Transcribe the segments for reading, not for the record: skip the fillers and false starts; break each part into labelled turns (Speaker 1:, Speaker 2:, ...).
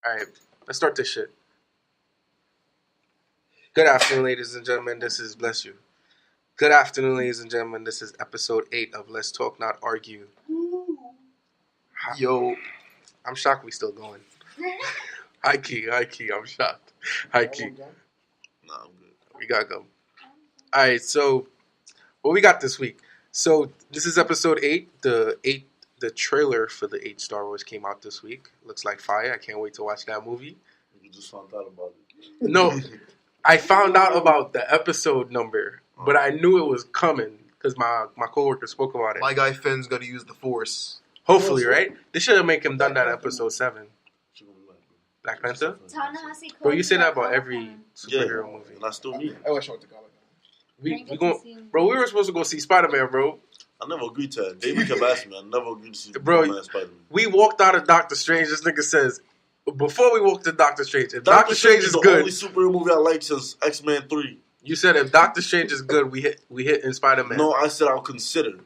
Speaker 1: Alright, let's start this shit. Good afternoon, ladies and gentlemen. This is Bless You. Good afternoon, ladies and gentlemen. This is episode 8 of Let's Talk Not Argue. Yo, I'm shocked we still going. High key, I'm shocked. High key.
Speaker 2: Nah, I'm good.
Speaker 1: We gotta go. Alright, so what we got this week? So this is episode 8. The trailer for the 8 Star Wars came out this week. Looks like fire. I can't wait to watch that movie.
Speaker 2: You just found out about it.
Speaker 1: No, I found out about the episode number, but I knew it was coming because my coworker spoke about it.
Speaker 3: My guy Finn's gonna use the Force.
Speaker 1: Hopefully, right? They should have made him done that episode 7. Black Panther? Bro, you say that about every superhero movie.
Speaker 2: And I still need it.
Speaker 3: I wish I went to college.
Speaker 1: Bro, we were supposed to go see Spider-Man, bro.
Speaker 2: I never agreed to that. David kept asking me. I never agreed to see Spider-Man.
Speaker 1: We walked out of Doctor Strange. This nigga says, before we walked to Doctor Strange, if
Speaker 2: Doctor Strange is
Speaker 1: good,
Speaker 2: the only superhero movie I like since X-Men 3.
Speaker 1: You said if Doctor Strange is good, we hit in Spider-Man.
Speaker 2: No, I said I'll consider.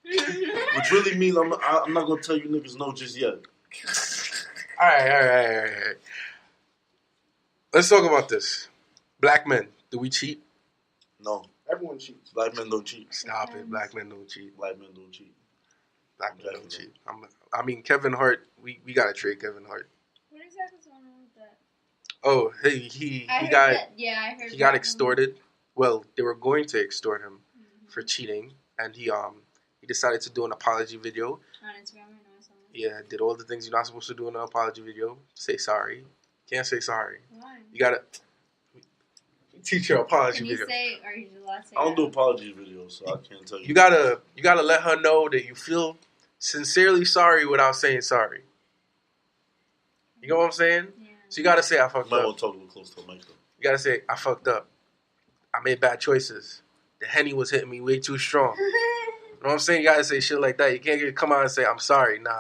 Speaker 2: Which really means I'm not gonna tell you niggas no just yet.
Speaker 1: All right. Let's talk about this. Black men, do we cheat?
Speaker 2: No.
Speaker 3: Everyone cheats.
Speaker 2: Black men don't cheat.
Speaker 1: Stop it. Black men don't cheat.
Speaker 2: Black men don't cheat.
Speaker 1: Black men don't cheat. I mean, Kevin Hart, we gotta trade Kevin Hart.
Speaker 4: What exactly is going on with that?
Speaker 1: Oh, hey, he got extorted. Well, they were going to extort him for cheating, and he decided to do an apology video.
Speaker 4: On Instagram, I know I saw that.
Speaker 1: Yeah, did all the things you're not supposed to do in an apology video. Say sorry. Can't say sorry.
Speaker 4: Why?
Speaker 1: You gotta teach your apology
Speaker 4: Can you
Speaker 1: video.
Speaker 4: say, or you just allowed to say
Speaker 2: I don't
Speaker 4: that?
Speaker 2: do apology videos, so I can't tell you.
Speaker 1: You gotta let her know that you feel sincerely sorry without saying sorry. You know what I'm saying?
Speaker 4: Yeah.
Speaker 1: So you gotta say I fucked
Speaker 2: You might
Speaker 1: up.
Speaker 2: want to talk a little close to the mic, though.
Speaker 1: You gotta say I fucked up. I made bad choices. The Henny was hitting me way too strong. You know what I'm saying? You gotta say shit like that. You can't come out and say I'm sorry. Nah.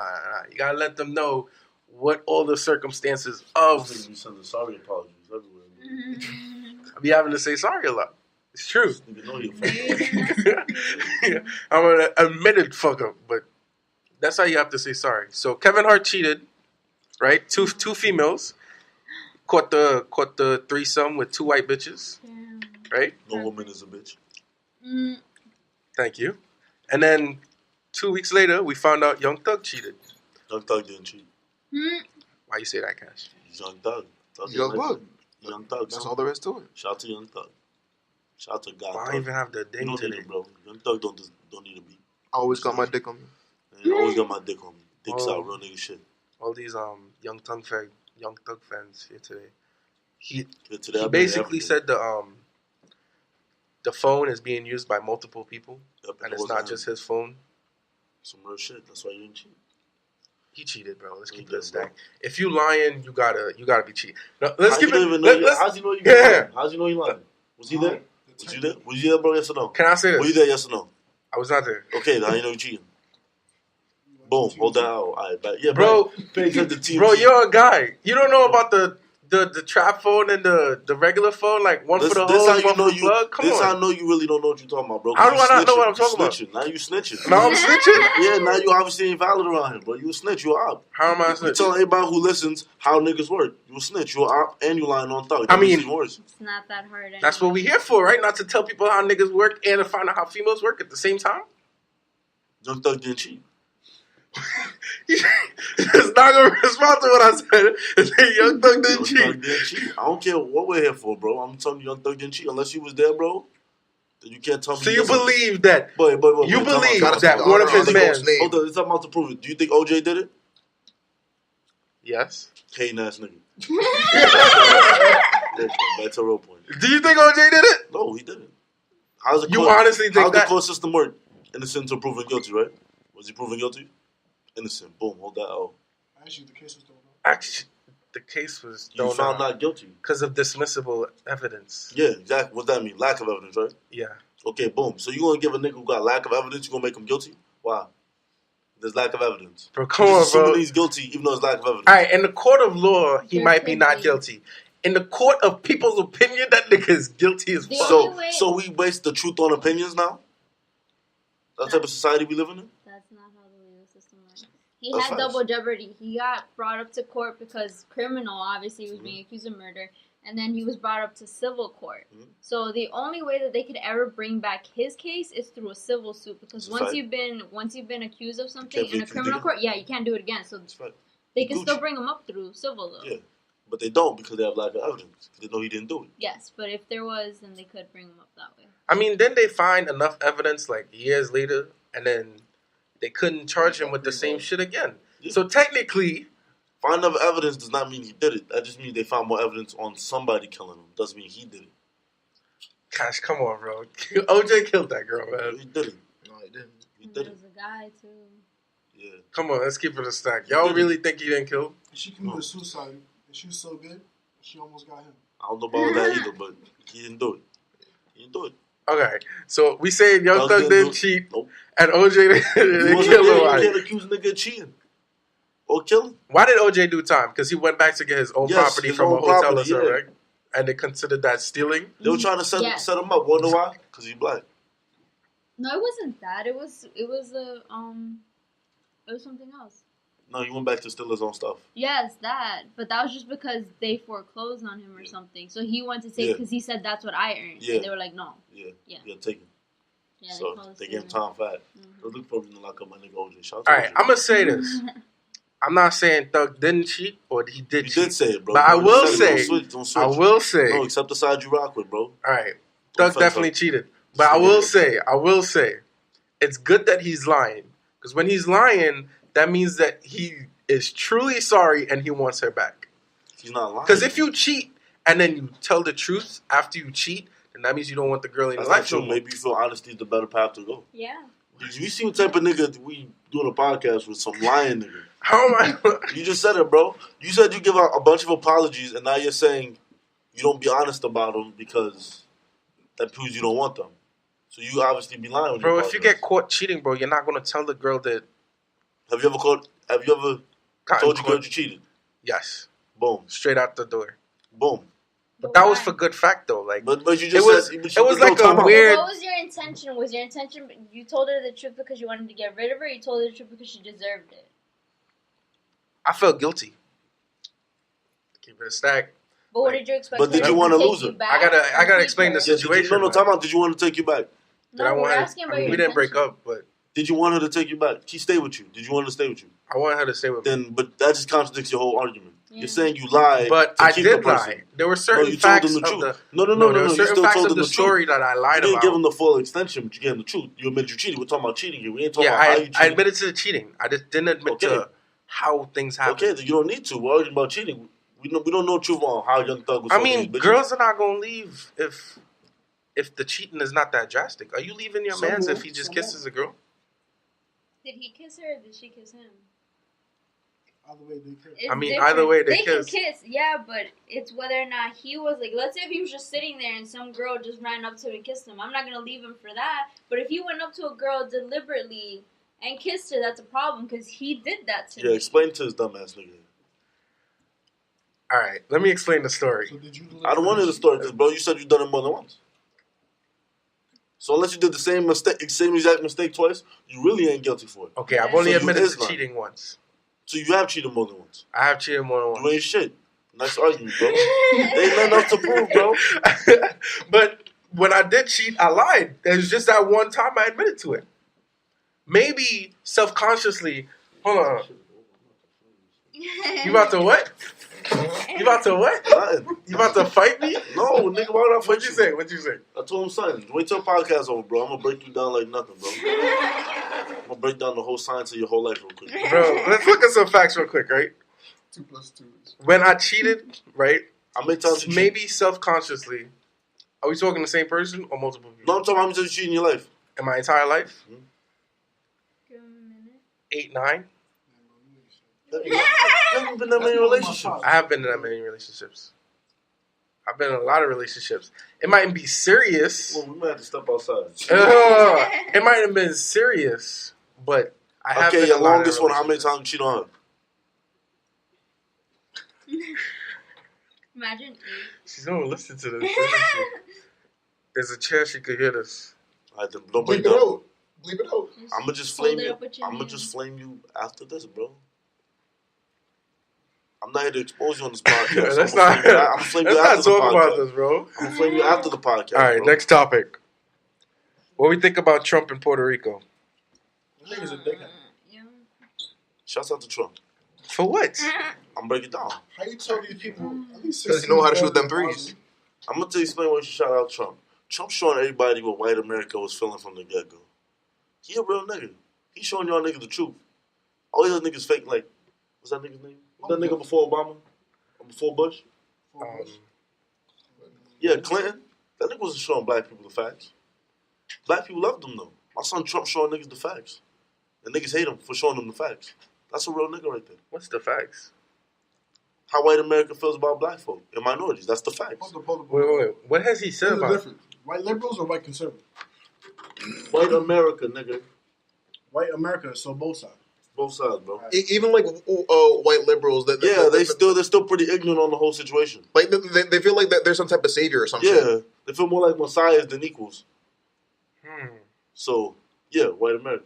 Speaker 1: You gotta let them know what all the circumstances of.
Speaker 2: This nigga be sending sorry apologies everywhere.
Speaker 1: I be having to say sorry a lot. It's true.
Speaker 2: This nigga know you fucking up.
Speaker 1: I'm an admitted fuck up, but that's how you have to say sorry. So Kevin Hart cheated, right? Two females caught the threesome with 2 white bitches, right?
Speaker 2: No woman is a bitch.
Speaker 1: Thank you. And then 2 weeks later, we found out Young Thug cheated.
Speaker 2: Young Thug didn't cheat.
Speaker 1: Why you say that, Kash?
Speaker 2: He's Young Thug.
Speaker 3: Young Thug.
Speaker 2: Young Thug.
Speaker 3: That's all there is to it.
Speaker 2: Shout out to Young Thug. Shout out to God.
Speaker 1: I don't even have the
Speaker 2: You
Speaker 1: ding
Speaker 2: don't need
Speaker 1: today.
Speaker 2: it, bro. Young Thug don't need a beat.
Speaker 3: I always got my dick on me.
Speaker 2: And I always got my dick on me. Dick's
Speaker 1: Oh.
Speaker 2: out, real nigga shit.
Speaker 1: All these Young Thug fans here today. He
Speaker 2: Today
Speaker 1: he basically said the phone is being used by multiple people, and it's not just his phone.
Speaker 2: Some real shit. That's why you didn't cheat.
Speaker 1: He cheated, bro. Let's
Speaker 2: He
Speaker 1: keep
Speaker 2: did,
Speaker 1: this stack. If you lying, you gotta be cheating. No, let's
Speaker 2: How's
Speaker 1: give
Speaker 2: he
Speaker 1: it.
Speaker 2: even know you- How's he know you lying? How's he know you lying? Was he there? Was you there? Was you there, bro? Yes or no?
Speaker 1: Can I say
Speaker 2: Were you
Speaker 1: this?
Speaker 2: there? Yes or no?
Speaker 1: I was not there,
Speaker 2: Okay, now you know you cheating. Boom, hold that out. All right, back. Yeah,
Speaker 1: bro.
Speaker 2: Pay attention to team.
Speaker 1: Bro, you're a guy. You don't know about the trap phone and the regular phone, like one for the
Speaker 2: This
Speaker 1: hose,
Speaker 2: how you
Speaker 1: one
Speaker 2: know
Speaker 1: for the
Speaker 2: you.
Speaker 1: plug. Come
Speaker 2: This
Speaker 1: on.
Speaker 2: how I know you really don't know what you're talking about, bro.
Speaker 1: How do
Speaker 2: You
Speaker 1: I not know
Speaker 2: snitching.
Speaker 1: what I'm talking
Speaker 2: You
Speaker 1: about?
Speaker 2: snitching. Now you snitching.
Speaker 1: Now I'm snitching.
Speaker 2: Yeah, now you obviously ain't valid around here, bro. You a snitch. You a op.
Speaker 1: How am I
Speaker 2: You
Speaker 1: snitching?
Speaker 2: telling everybody who listens how niggas work. You a snitch. You a op, and you lying on thug.
Speaker 1: I mean-
Speaker 2: That makes it worse.
Speaker 4: It's not that hard anyway.
Speaker 1: That's what we here for, right? Not to tell people how niggas work and to find out how females work at the same time.
Speaker 2: Young Thug didn't cheat.
Speaker 1: He's not gonna respond to what I said. It's like Young Thug didn't
Speaker 2: Young
Speaker 1: cheat.
Speaker 2: Thug didn't cheat. I don't care what we're here for, bro. I'm telling you, Young Thug didn't cheat. Unless you was there, bro, then you can't tell me.
Speaker 1: So
Speaker 2: he
Speaker 1: you
Speaker 2: doesn't.
Speaker 1: believe that?
Speaker 2: But
Speaker 1: You
Speaker 2: time
Speaker 1: believe
Speaker 2: out.
Speaker 1: that one of his
Speaker 3: the
Speaker 1: men?
Speaker 3: ghost name.
Speaker 2: Hold on, it's about to prove it. Do you think OJ did it?
Speaker 1: Yes.
Speaker 2: Hating ass nigga. Back to a real point.
Speaker 1: Do you think OJ did it?
Speaker 2: No, he didn't. How's the
Speaker 1: You
Speaker 2: court,
Speaker 1: honestly think
Speaker 2: how's
Speaker 1: that?
Speaker 2: the court system work? Innocent until proven guilty, right? Was he proven guilty? Innocent. Boom. Hold that out.
Speaker 3: Actually, the case was thrown out.
Speaker 1: Actually, the case was
Speaker 2: You found not guilty.
Speaker 1: because of dismissible evidence.
Speaker 2: Yeah, exactly. What that mean? Lack of evidence, right?
Speaker 1: Yeah.
Speaker 2: Okay, boom. So you gonna give a nigga who got lack of evidence, you gonna make him guilty? Why? There's lack of evidence.
Speaker 1: Bro, come
Speaker 2: You're
Speaker 1: on,
Speaker 2: just assuming
Speaker 1: bro.
Speaker 2: he's guilty even though there's lack of evidence.
Speaker 1: All right, in the court of law, he
Speaker 4: There
Speaker 1: might be
Speaker 4: could
Speaker 1: not
Speaker 4: be.
Speaker 1: guilty. In the court of people's opinion, that nigga is guilty as
Speaker 4: The
Speaker 1: fuck.
Speaker 4: only
Speaker 2: So,
Speaker 4: way-
Speaker 2: so we base the truth on opinions now? That type of society we living in?
Speaker 4: That's not how the legal system works. He
Speaker 2: That's
Speaker 4: had
Speaker 2: facts.
Speaker 4: double jeopardy. He got brought up to court because criminal, obviously, he was being accused of murder, and then he was brought up to civil court. So the only way that they could ever bring back his case is through a civil suit, because
Speaker 2: That's
Speaker 4: once
Speaker 2: right.
Speaker 4: you've been accused of something
Speaker 2: can't be
Speaker 4: in a
Speaker 2: accused
Speaker 4: criminal
Speaker 2: again.
Speaker 4: court, you can't do it again. So
Speaker 2: That's right.
Speaker 4: they can still
Speaker 2: Gucci.
Speaker 4: bring him up through civil though.
Speaker 2: Yeah, but they don't because they have lack of evidence. They know he didn't do it.
Speaker 4: Yes, but if there was, then they could bring him up that way.
Speaker 1: I mean, didn't they find enough evidence like years later, and then they couldn't charge him with the same shit again?
Speaker 2: Yeah.
Speaker 1: So technically,
Speaker 2: Find enough evidence does not mean he did it. That just means they found more evidence on somebody killing him. Doesn't mean he did it.
Speaker 1: Kash, come on, bro. OJ killed that girl, man.
Speaker 2: He did it.
Speaker 3: No, he didn't.
Speaker 2: He
Speaker 4: And
Speaker 2: did
Speaker 4: there
Speaker 2: it.
Speaker 4: was a guy too.
Speaker 2: Yeah.
Speaker 1: Come on, let's keep it a stack. Y'all really think he didn't kill?
Speaker 3: She committed suicide, and she was so good, she almost got him.
Speaker 2: I don't know about that either, but he didn't do it. He didn't do it.
Speaker 1: Okay, so we saying Young
Speaker 2: Thug
Speaker 1: Thug
Speaker 2: didn't
Speaker 1: didn't
Speaker 2: do it.
Speaker 1: cheat,
Speaker 2: Nope.
Speaker 1: and OJ didn't
Speaker 2: If you wasn't
Speaker 1: kill
Speaker 2: there, you
Speaker 1: nobody.
Speaker 2: can't accuse a nigga of cheating or killing.
Speaker 1: Why did OJ do time? Because he went back to get his own
Speaker 2: Yes,
Speaker 1: property
Speaker 2: his
Speaker 1: from a
Speaker 2: own
Speaker 1: hotel or
Speaker 2: property,
Speaker 1: something,
Speaker 2: yeah.
Speaker 1: right? And they considered that stealing.
Speaker 2: They were trying to set
Speaker 4: Yes.
Speaker 2: him up. Wonder why? Because he's black.
Speaker 4: No, it wasn't that. It was something else.
Speaker 2: No, he went back to steal his own stuff.
Speaker 4: Yes, that. But that was just because they foreclosed on him or something. So he wanted to take because he said that's what I earned.
Speaker 2: Yeah.
Speaker 4: And they were like, no.
Speaker 2: Yeah.
Speaker 4: Yeah.
Speaker 2: You gotta take him.
Speaker 4: Yeah,
Speaker 2: So
Speaker 4: called us
Speaker 2: they gave him
Speaker 4: stealing.
Speaker 2: time for that.
Speaker 4: Mhm.
Speaker 2: So look for him to lock up my nigga OJ. Shout out
Speaker 1: All
Speaker 2: to
Speaker 1: right,
Speaker 2: OJ.
Speaker 1: I'm gonna say this. I'm not saying Thug didn't cheat or he did
Speaker 2: You
Speaker 1: cheat.
Speaker 2: did say it, bro.
Speaker 1: But I
Speaker 2: You
Speaker 1: will
Speaker 2: said it.
Speaker 1: say-
Speaker 2: Don't switch. Don't switch.
Speaker 1: I will say,
Speaker 2: No, accept the side you rock with, bro.
Speaker 1: all right,
Speaker 2: Don't
Speaker 1: Thug
Speaker 2: fuck
Speaker 1: definitely
Speaker 2: up.
Speaker 1: cheated. But I will say, it's good that he's lying. Because when he's lying, that means that he is truly sorry and he wants her back.
Speaker 2: He's not lying.
Speaker 1: Because if you cheat and then you tell the truth after you cheat, then that means you don't want the girl in your
Speaker 2: That's not
Speaker 1: life
Speaker 2: true.
Speaker 1: no more.
Speaker 2: Maybe you feel honesty is the better path to go.
Speaker 4: Yeah.
Speaker 2: You see what type of nigga we doing a podcast with? Some lying nigga.
Speaker 1: How am I?
Speaker 2: You just said it, bro. You said you give out a bunch of apologies, and now you're saying you don't be honest about them because that proves you don't want them. So you obviously be lying. When
Speaker 1: Bro,
Speaker 2: you
Speaker 1: if you
Speaker 2: apologize.
Speaker 1: get caught cheating, bro, you're not going to tell the girl that
Speaker 2: Have you ever told your girl you cheated?
Speaker 1: Yes.
Speaker 2: Boom,
Speaker 1: Straight out the door.
Speaker 2: boom.
Speaker 1: But that was
Speaker 4: why?
Speaker 1: for good fact, though. Like,
Speaker 2: But you just
Speaker 1: It was-
Speaker 2: said
Speaker 1: it was like a weird-
Speaker 4: What was your intention? Was your intention you told her the truth because you wanted to get rid of her? You told her the truth because she deserved it.
Speaker 1: I felt guilty. Keep it a stack.
Speaker 4: But what
Speaker 1: Like,
Speaker 4: did you expect?
Speaker 2: but did
Speaker 4: her
Speaker 2: you
Speaker 4: to
Speaker 2: wanna
Speaker 4: take
Speaker 2: lose
Speaker 4: you
Speaker 2: her?
Speaker 4: back
Speaker 1: I gotta
Speaker 4: and
Speaker 1: explain
Speaker 4: keep
Speaker 1: the
Speaker 4: her?
Speaker 1: situation.
Speaker 2: No, time out. Did you want her to take you back?
Speaker 1: Did I
Speaker 4: No,
Speaker 1: want
Speaker 4: we're
Speaker 1: her?
Speaker 4: asking about
Speaker 1: I mean,
Speaker 4: your
Speaker 1: we didn't break
Speaker 4: intention.
Speaker 1: up, but
Speaker 2: Did you want her to take you back? She stayed with you. Did you want her to stay with you?
Speaker 1: I wanted her to stay with me.
Speaker 2: Then, but that just contradicts your whole argument.
Speaker 4: Yeah.
Speaker 2: You're saying you lied,
Speaker 1: But
Speaker 2: to
Speaker 1: I
Speaker 2: keep
Speaker 1: did
Speaker 2: the person.
Speaker 1: lie. There were
Speaker 2: No,
Speaker 1: certain
Speaker 2: you told
Speaker 1: facts
Speaker 2: them the
Speaker 1: of
Speaker 2: truth.
Speaker 1: the
Speaker 2: No.
Speaker 1: there
Speaker 2: You
Speaker 1: were certain
Speaker 2: still
Speaker 1: facts
Speaker 2: told
Speaker 1: of
Speaker 2: them
Speaker 1: the
Speaker 2: the truth.
Speaker 1: story that I
Speaker 2: You
Speaker 1: lied
Speaker 2: didn't give
Speaker 1: about.
Speaker 2: them the full extension, but you gave them the truth. You admitted you cheated. We're talking about cheating here. We ain't talking
Speaker 1: Yeah,
Speaker 2: about how you
Speaker 1: I
Speaker 2: cheated.
Speaker 1: admitted to the cheating. I just didn't admit
Speaker 2: Okay.
Speaker 1: to how things happened.
Speaker 2: Okay, then you don't need to. We're arguing about cheating. We don't know the truth on how Young Thug was.
Speaker 1: I
Speaker 2: fucking
Speaker 1: mean,
Speaker 2: these bitches.
Speaker 1: girls are not gonna leave if the cheating is not that drastic. Are you leaving your
Speaker 3: Some
Speaker 1: man's
Speaker 3: will,
Speaker 1: if he just
Speaker 3: some
Speaker 1: kisses a girl?
Speaker 4: Did he kiss her or did she kiss him?
Speaker 3: Either way, they could.
Speaker 4: It's
Speaker 1: I mean,
Speaker 4: different.
Speaker 1: either way, they
Speaker 4: can
Speaker 1: kiss.
Speaker 4: kiss, yeah, but it's whether or not he was like. Let's say if he was just sitting there and some girl just ran up to him and kissed him. I'm not gonna leave him for that. But if he went up to a girl deliberately and kissed her, that's a problem because he did that to
Speaker 2: Yeah,
Speaker 4: me.
Speaker 2: explain to his dumb ass nigga.
Speaker 1: All right, let me explain the story.
Speaker 3: So did you?
Speaker 2: I don't want to hear the story because, bro, you said you done it more than once. So unless you did the same exact mistake twice, you really ain't guilty for it.
Speaker 1: Okay, I've
Speaker 4: So
Speaker 1: only
Speaker 2: you
Speaker 1: admitted
Speaker 2: is
Speaker 1: to
Speaker 2: lying.
Speaker 1: cheating once.
Speaker 2: So you have cheated more than once.
Speaker 1: I have cheated more than
Speaker 2: You
Speaker 1: once.
Speaker 2: ain't shit. Nice argument, bro. There ain't nothing else to prove, bro.
Speaker 1: But when I did cheat, I lied. It was just that one time I admitted to it. Maybe self-consciously. Hold on. You about to what? You about to what?
Speaker 2: Nothing.
Speaker 1: You about to fight me?
Speaker 2: No, nigga, why would I fight
Speaker 1: What'd you say? What'd you say?
Speaker 2: I told him, son, wait till the podcast over, bro. I'm gonna break you down like nothing, bro. I'm gonna break down the whole science of your whole life real quick.
Speaker 1: Bro, let's look at some facts real quick, right?
Speaker 3: 2 + 2 is.
Speaker 1: When I cheated, right?
Speaker 2: How many times you cheat?
Speaker 1: Maybe self-consciously. Are we talking the same person or multiple
Speaker 2: No,
Speaker 1: people?
Speaker 2: I'm talking about how many times you cheat in your life.
Speaker 1: In my entire life?
Speaker 4: Give him a minute.
Speaker 1: 8, 9?
Speaker 2: You haven't been in that many relationships.
Speaker 1: I have been in that many relationships. I've been in a lot of relationships. It mightn't be serious.
Speaker 2: Well, we might have to step outside.
Speaker 1: It might have been serious, but I have
Speaker 2: Okay,
Speaker 1: been
Speaker 2: your
Speaker 1: in a lot of
Speaker 2: longest one, how many
Speaker 1: relationships.
Speaker 2: times you cheat on her?
Speaker 4: Imagine.
Speaker 1: She's gonna listen to this. Isn't she? There's a chance she could hear this.
Speaker 2: All right, then don't break
Speaker 3: Bleep it
Speaker 2: down.
Speaker 3: out. Bleep it out.
Speaker 2: I'ma just
Speaker 4: Hold
Speaker 2: flame
Speaker 4: it
Speaker 2: you.
Speaker 4: up with your
Speaker 2: I'ma
Speaker 4: hand.
Speaker 2: just flame you after this, bro. I'm not here to expose you on this podcast.
Speaker 1: Let's
Speaker 2: I'm gonna flame you after
Speaker 1: not
Speaker 2: the
Speaker 1: talk about
Speaker 2: podcast.
Speaker 1: this, bro.
Speaker 2: I'm gonna flame you after the podcast.
Speaker 1: All right,
Speaker 2: bro.
Speaker 1: next topic. What we think about Trump in Puerto Rico?
Speaker 3: That nigga's a dickhead.
Speaker 4: Yeah.
Speaker 2: Shouts out to Trump.
Speaker 1: For what?
Speaker 2: I'm break it down.
Speaker 3: How you tell these people at least
Speaker 5: Because you know how to shoot them
Speaker 3: 16
Speaker 5: threes.
Speaker 2: I'm gonna explain why you should shout out Trump. Trump showing everybody what white America was feeling from the get go. He a real nigga. He showing y'all niggas the truth. All these other niggas fake. Like, what's that nigga's name? What's that nigga before Obama? Or before Bush? Yeah, Clinton. That nigga wasn't showing black people the facts. Black people loved him though. My son Trump showing niggas the facts. And niggas hate him for showing them the facts. That's a real nigga right there.
Speaker 1: What's the facts?
Speaker 2: How white America feels about black folk and minorities. That's the facts.
Speaker 1: Wait. What has he said
Speaker 3: What's the
Speaker 1: about it?
Speaker 3: difference? White liberals or white conservatives?
Speaker 2: White America, nigga.
Speaker 3: White America, so both sides.
Speaker 2: Both sides, bro.
Speaker 5: Even like white liberals,
Speaker 2: They're still pretty ignorant on the whole situation.
Speaker 5: like they feel like that there's some type of savior or something.
Speaker 2: Yeah, they feel more like messiahs than equals. So, yeah, white America.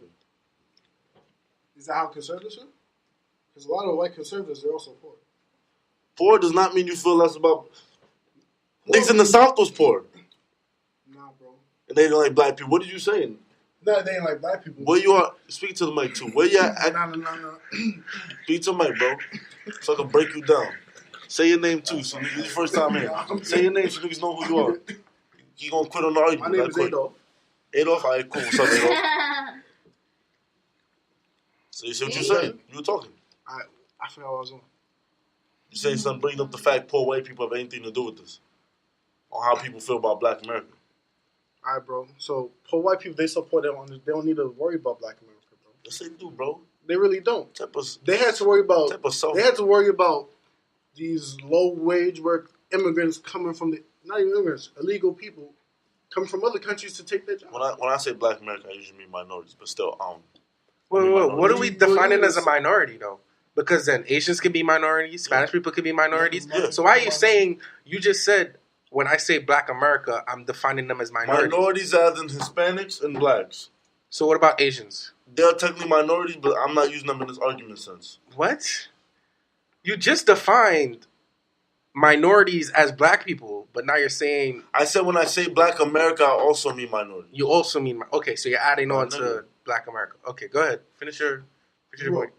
Speaker 3: Is that how conservatives feel? Because a lot of white conservatives are also poor.
Speaker 2: Poor does not mean you feel less about... Niggas in the South was poor.
Speaker 3: Nah, bro.
Speaker 2: And they didn't like black people. What are you saying?
Speaker 3: No, they ain't like black people.
Speaker 2: Where you are... Speak to the mic, too. Where you at?
Speaker 3: No.
Speaker 2: Speak to the mic, bro. So I can break you down. Say your name, too. So this is your first time here. Say your name so niggas know who you are. You gonna quit on the
Speaker 3: My
Speaker 2: argument.
Speaker 3: name is Adolf.
Speaker 2: Adolf? All right, cool. What's up, Adolf? So you see what you're saying? You were talking.
Speaker 3: I forgot what I was on.
Speaker 2: You're saying something, bringing up the fact poor white people have anything to do with this. On how people feel about black America.
Speaker 3: All right, bro. So poor white people, they support them. They don't need to worry about black America, bro.
Speaker 2: Yes, they do, bro.
Speaker 3: They really don't.
Speaker 2: Type of
Speaker 3: They had to worry about.
Speaker 2: self.
Speaker 3: They had to worry about these low wage work immigrants coming from the not even immigrants, illegal people coming from other countries to take their jobs.
Speaker 2: When I say black America, I usually mean minorities, but still,
Speaker 1: Wait. What are we defining as a minority, though? Because then Asians can be minorities, Spanish people can be minorities.
Speaker 2: Yeah.
Speaker 1: So why are you saying, you just said, when I say black America, I'm defining them as minorities.
Speaker 2: Minorities as in Hispanics and blacks.
Speaker 1: So what about Asians?
Speaker 2: They're technically minorities, but I'm not using them in this argument sense.
Speaker 1: What? You just defined minorities as black people, but now you're saying...
Speaker 2: I said when I say black America, I also mean minorities.
Speaker 1: You also mean... Okay, so you're adding on
Speaker 2: No.
Speaker 1: to black America. Okay, go ahead. Finish your point.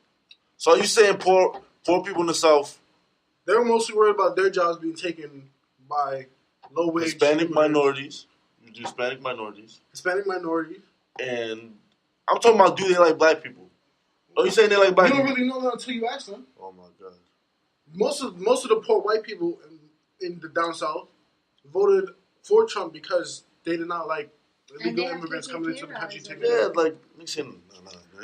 Speaker 2: So are you saying poor people in the South,
Speaker 3: They were mostly worried about their jobs being taken by low wage
Speaker 2: Hispanic
Speaker 3: immigrants.
Speaker 2: minorities, you do Hispanic minorities,
Speaker 3: Hispanic minorities.
Speaker 2: and I'm talking about do they like black people? Are you saying they like black
Speaker 3: You don't
Speaker 2: people?
Speaker 3: really know that until you ask them.
Speaker 2: Oh my god.
Speaker 3: Most of the poor white people in the down south voted for Trump because they did not like illegal immigrants coming into the country taking
Speaker 2: Yeah, like they saying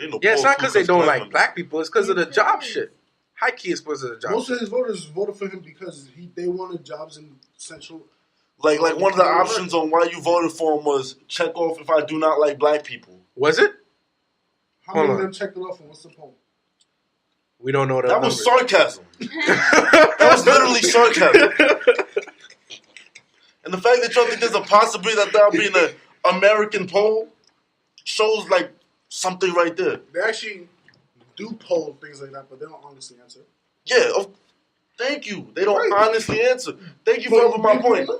Speaker 2: ain't no
Speaker 1: Yeah, it's
Speaker 2: poor
Speaker 1: not because they
Speaker 2: Ku Klux
Speaker 1: don't
Speaker 2: Klan
Speaker 1: like black people. It's because of the job shit. High key is because of the job
Speaker 3: Most
Speaker 1: shit.
Speaker 3: of his voters voted for him because they wanted jobs in central.
Speaker 2: Like one of the options on why you voted for him was check off if I do not like black people.
Speaker 1: Was it?
Speaker 3: How
Speaker 1: Hold
Speaker 3: many of
Speaker 1: on.
Speaker 3: them checked it off and what's the poll?
Speaker 1: We don't know
Speaker 2: That was sarcasm. That was literally sarcasm. And the fact that y'all think there's a possibility that that'll be in an American poll shows like something right there.
Speaker 3: They actually do poll things like that, but they don't honestly answer.
Speaker 2: Yeah, thank you. They don't
Speaker 3: Right.
Speaker 2: honestly answer. Thank you for helping my point.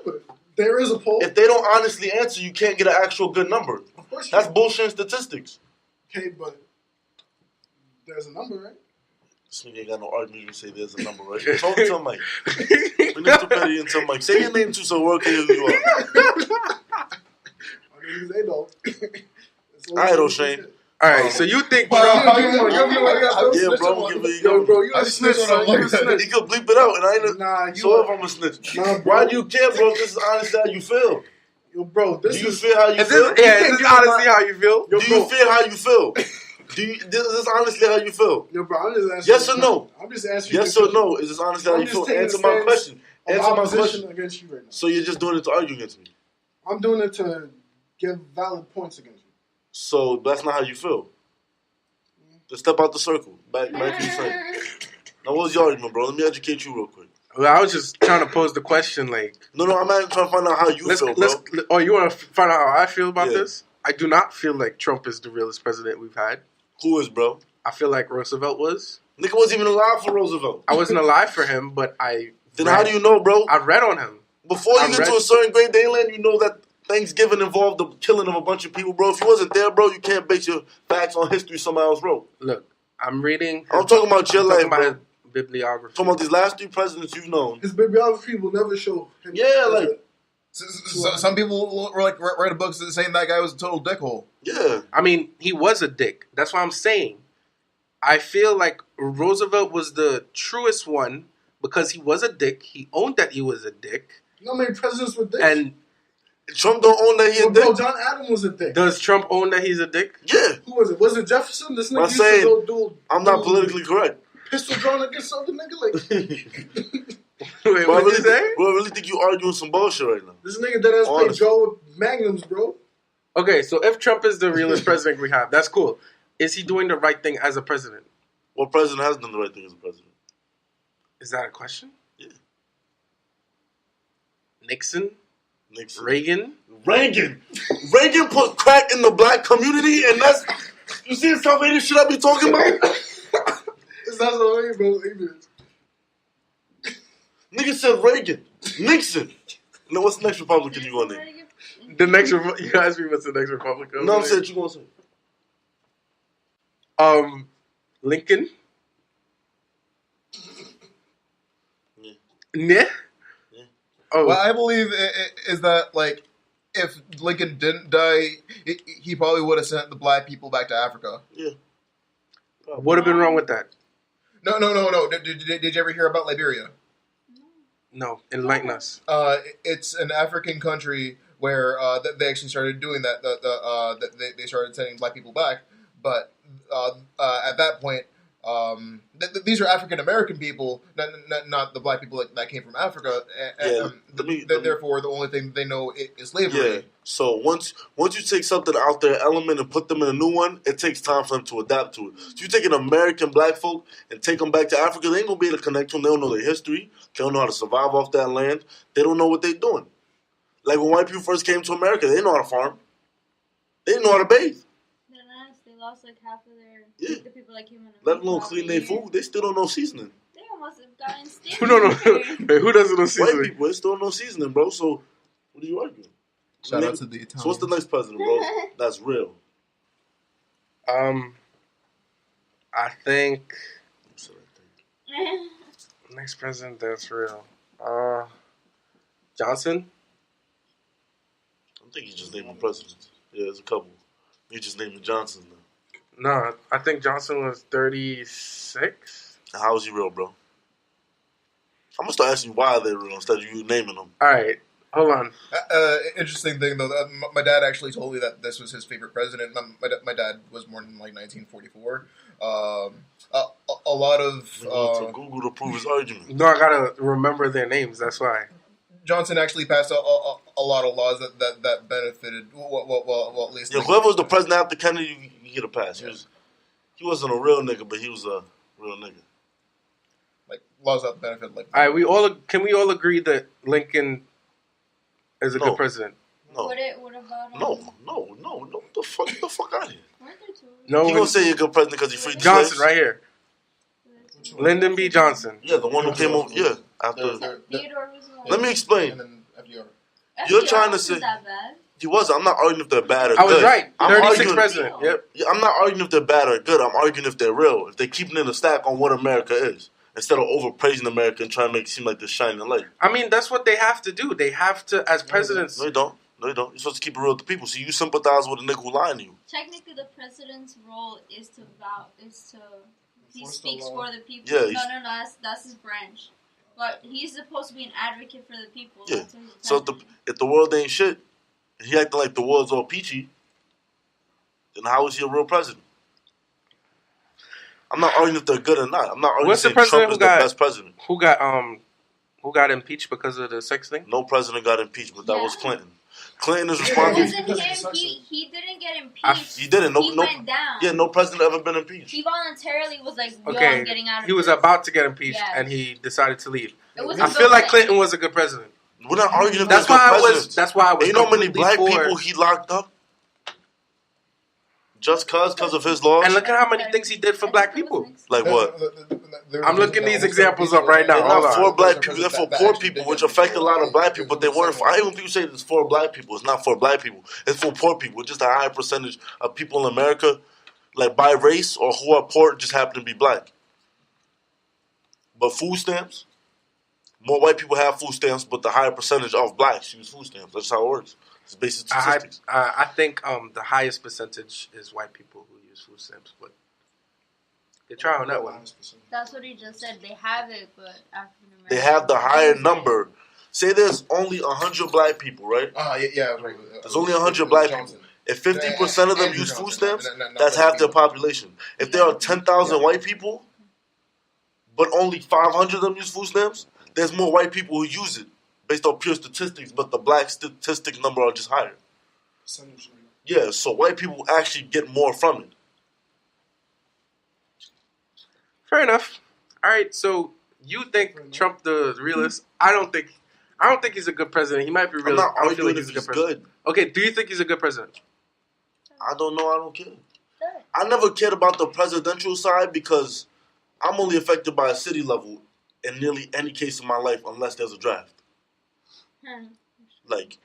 Speaker 3: There is a poll.
Speaker 2: If they don't honestly answer, you can't get an actual good number.
Speaker 3: Of course you
Speaker 2: That's
Speaker 3: can.
Speaker 2: bullshit statistics.
Speaker 3: Okay, but there's a number, right?
Speaker 2: This nigga ain't got no argument. You say there's a number, right? Talk to him, Mike. Bring the stupidity into Mike. Say your name too, so we're okay who you are.
Speaker 3: My name is Adolf.
Speaker 2: All right, O'Shane.
Speaker 1: All right, so you think
Speaker 2: Yeah,
Speaker 1: Trump...
Speaker 2: bro, give me
Speaker 3: Yo, bro, you
Speaker 2: I
Speaker 3: a snitch, son. You a snitch.
Speaker 2: He could bleep it out, and I ain't.
Speaker 3: Nah, you
Speaker 2: So if I'm a snitch,
Speaker 3: Nah, bro.
Speaker 2: why do you care, bro? If this is honestly how you feel.
Speaker 3: Yo, bro,
Speaker 2: Do
Speaker 3: this
Speaker 2: you
Speaker 3: is...
Speaker 2: feel how you
Speaker 1: Is
Speaker 2: feel?
Speaker 1: this, is this honestly how you feel?
Speaker 3: Yo,
Speaker 2: Do you
Speaker 3: bro.
Speaker 2: feel how you feel? Is this honestly how you feel?
Speaker 3: Yo, bro, I'm just answering.
Speaker 2: Yes or no?
Speaker 3: I'm just answering.
Speaker 2: Yes or no? Is this honestly how
Speaker 3: I'm
Speaker 2: you
Speaker 3: just
Speaker 2: feel?
Speaker 3: taking
Speaker 2: Answer
Speaker 3: a
Speaker 2: my
Speaker 3: stance
Speaker 2: question.
Speaker 3: Of
Speaker 2: Answer my
Speaker 3: opposition
Speaker 2: question.
Speaker 3: against you right now.
Speaker 2: So you're just doing it to argue against me.
Speaker 3: I'm doing it to give valid points against you.
Speaker 2: So that's not how you feel. Just step out the circle. Back to your friend. Now, what was your argument, bro? Let me educate you real quick.
Speaker 1: Well, I was just trying to pose the question, like...
Speaker 2: No, I'm not trying to find out how you feel, bro.
Speaker 1: Oh, you want to find out how I feel about
Speaker 2: Yeah.
Speaker 1: this? I do not feel like Trump is the realest president we've had.
Speaker 2: Who is, bro?
Speaker 1: I feel like Roosevelt was.
Speaker 2: Nigga wasn't even alive for Roosevelt.
Speaker 1: I wasn't alive for him, but
Speaker 2: Then how do you know, bro?
Speaker 1: I read on him.
Speaker 2: Before you get to a certain grade, they let you know that Thanksgiving involved the killing of a bunch of people, bro. If you wasn't there, bro, you can't base your facts on history somebody else wrote.
Speaker 1: Look, I'm reading.
Speaker 2: I'm talking about your life, bro.
Speaker 1: Bibliography.
Speaker 2: I'm talking about these last 3 presidents you've known.
Speaker 3: His bibliography will never show him.
Speaker 2: Yeah, like...
Speaker 5: So, some people were like write a book saying that guy was a total dickhole.
Speaker 2: Yeah.
Speaker 1: I mean, he was a dick. That's what I'm saying. I feel like Roosevelt was the truest one because he was a dick. He owned that he was a dick.
Speaker 3: You know how many presidents were dicks?
Speaker 1: And
Speaker 2: Trump don't own that he a dick.
Speaker 3: Bro, John Adams was a dick.
Speaker 1: Does Trump own that he's a dick?
Speaker 2: Yeah.
Speaker 3: Who was it? Was it Jefferson? This nigga
Speaker 2: I'm saying, I'm not
Speaker 3: do
Speaker 2: politically correct.
Speaker 3: pistol drawn against other nigga like.
Speaker 1: Wait, what did you say?
Speaker 2: Bro, I really think you arguing some bullshit right now.
Speaker 3: This nigga that has played Joe with magnums, bro.
Speaker 1: Okay, so if Trump is the realest president we have, that's cool. Is he doing the right thing as a president?
Speaker 2: What president has done the right thing as a president?
Speaker 1: Is that a question?
Speaker 2: Yeah.
Speaker 1: Nixon?
Speaker 2: Reagan?
Speaker 1: Reagan
Speaker 2: put crack in the black community, and that's... You see the South Asian shit I be talking about?
Speaker 3: It's not so lame, bro. Ignorance.
Speaker 2: Nigga said Reagan. Nixon. Now, what's the next Republican you gonna name?
Speaker 1: The next... You asked me what's the next Republican?
Speaker 2: No, I'm saying what you gonna say.
Speaker 1: Lincoln?
Speaker 2: Yeah.
Speaker 1: Yeah? Oh.
Speaker 5: What I believe is that, like, if Lincoln didn't die, he probably would have sent the black people back to Africa.
Speaker 2: Yeah.
Speaker 1: What would have been wrong with that?
Speaker 5: No. Did you ever hear about Liberia?
Speaker 1: No. Enlighten us.
Speaker 5: It's an African country where they actually started doing that. They started sending black people back, but at that point, these are African American people, not the black people that came from Africa. Therefore, the only thing they know is slavery.
Speaker 2: Yeah. So once you take something out their element and put them in a new one, it takes time for them to adapt to it. So you take an American black folk and take them back to Africa, they ain't gonna be able to connect to them. They don't know their history. They don't know how to survive off that land. They don't know what they're doing. Like when white people first came to America, they didn't know how to farm. They didn't know how to bathe.
Speaker 4: They lost like half of their the people that came in.
Speaker 2: Let alone clean their food. They still don't know seasoning.
Speaker 4: They almost have gotten stinky.
Speaker 1: Who don't know? Hey, who doesn't know seasoning?
Speaker 2: White people, they still don't know seasoning, bro. So what are you arguing?
Speaker 5: Shout out to the Italians.
Speaker 2: So what's the next president, bro? That's real.
Speaker 1: I think next president that's real. Johnson.
Speaker 2: I think you just naming presidents. Yeah, there's a couple. You just naming Johnson now.
Speaker 1: No, I think Johnson was 36.
Speaker 2: How is he real, bro? I'm gonna start asking you why they're real instead of you naming them.
Speaker 1: All right, hold on.
Speaker 5: Interesting thing though, my dad actually told me that this was his favorite president. My dad was born in like 1944. A lot of
Speaker 2: to Google to prove his argument.
Speaker 1: No, I gotta remember their names. That's why.
Speaker 5: Johnson actually passed a lot of laws that benefited, well, at least...
Speaker 2: Yeah, whoever was the president after Kennedy, you get a pass. Yeah. He wasn't a real nigga, but he was a real nigga.
Speaker 5: Like, laws that benefit, like...
Speaker 1: All right, can we all agree that Lincoln is a good president?
Speaker 2: No.
Speaker 4: What about
Speaker 2: No. Get the fuck out of here.
Speaker 1: No,
Speaker 2: you gonna say you're a good president because he freed
Speaker 1: Johnson,
Speaker 2: slaves?
Speaker 1: right here. Lyndon B Johnson.
Speaker 2: Yeah, the one who came over... Yeah, after... Let me explain. You're trying to say he was. I'm not arguing if they're bad or good.
Speaker 1: I was right. 36
Speaker 2: president.
Speaker 1: Yep.
Speaker 2: Yeah, I'm not arguing if they're bad or good. I'm arguing if they're real. If they're keeping in the stack on what America is, instead of overpraising America and trying to make it seem like they're shining light.
Speaker 1: I mean, that's what they have to do. They have to, as presidents.
Speaker 2: No, you don't. You're supposed to keep it real with the people. So you sympathize with a nigga who lying to you.
Speaker 4: Technically, the president's role is to he speaks for the people.
Speaker 2: Yeah,
Speaker 4: No. That's his branch. But he's supposed to be an advocate for the people.
Speaker 2: Yeah. So if the world ain't shit, and he acting like the world's all peachy, then how is he a real president? I'm not arguing if they're good or not. I'm not arguing if Trump is the best president.
Speaker 1: Who got impeached because of the sex thing?
Speaker 2: No president got impeached, but that was Clinton. Clinton is responsible.
Speaker 4: He didn't get impeached.
Speaker 2: He didn't.
Speaker 4: He went down.
Speaker 2: Yeah, no president ever been impeached.
Speaker 4: He voluntarily was like, "Yo, I'm getting out of
Speaker 1: He was
Speaker 4: this."
Speaker 1: about to get impeached, and he decided to leave.
Speaker 4: I
Speaker 1: feel like Clinton was a good president.
Speaker 2: We're not arguing if
Speaker 1: that's why I was. That's why I was.
Speaker 2: You know how many black people he locked up? Just because of his laws?
Speaker 1: And look at how many things he did for black people.
Speaker 2: Like what?
Speaker 1: I'm looking these examples up right now.
Speaker 2: They're
Speaker 1: Hold
Speaker 2: not
Speaker 1: on.
Speaker 2: for black people. They're for poor people, which affect a lot of black people. But they weren't. I hate when people say it's for black people. It's not for black people. It's for poor people. Just a high percentage of people in America, like by race or who are poor, just happen to be black. But food stamps, more white people have food stamps, but the higher percentage of blacks use food stamps. That's how it works. It's basic statistics.
Speaker 1: I think the highest percentage is white people who use food stamps, but they try on that one.
Speaker 4: That's what he just said. They have it, but African Americans.
Speaker 2: They have the higher number. Say there's only 100 black people, right?
Speaker 5: Yeah, right.
Speaker 2: There's only 100 black people. If 50% of them use food stamps, that's half their population. If there are 10,000 white people, but only 500 of them use food stamps, there's more white people who use it based on pure statistics, but the black statistic number are just higher. Yeah, so white people actually get more from it.
Speaker 1: Fair enough. All right, so you think Trump the realist? I don't think he's a good president. He might be realist.
Speaker 2: I'm not arguing if he's good.
Speaker 1: Okay, do you think he's a good president?
Speaker 2: I don't know. I don't care. I never cared about the presidential side because I'm only affected by a city level in nearly any case in my life unless there's a draft. Like,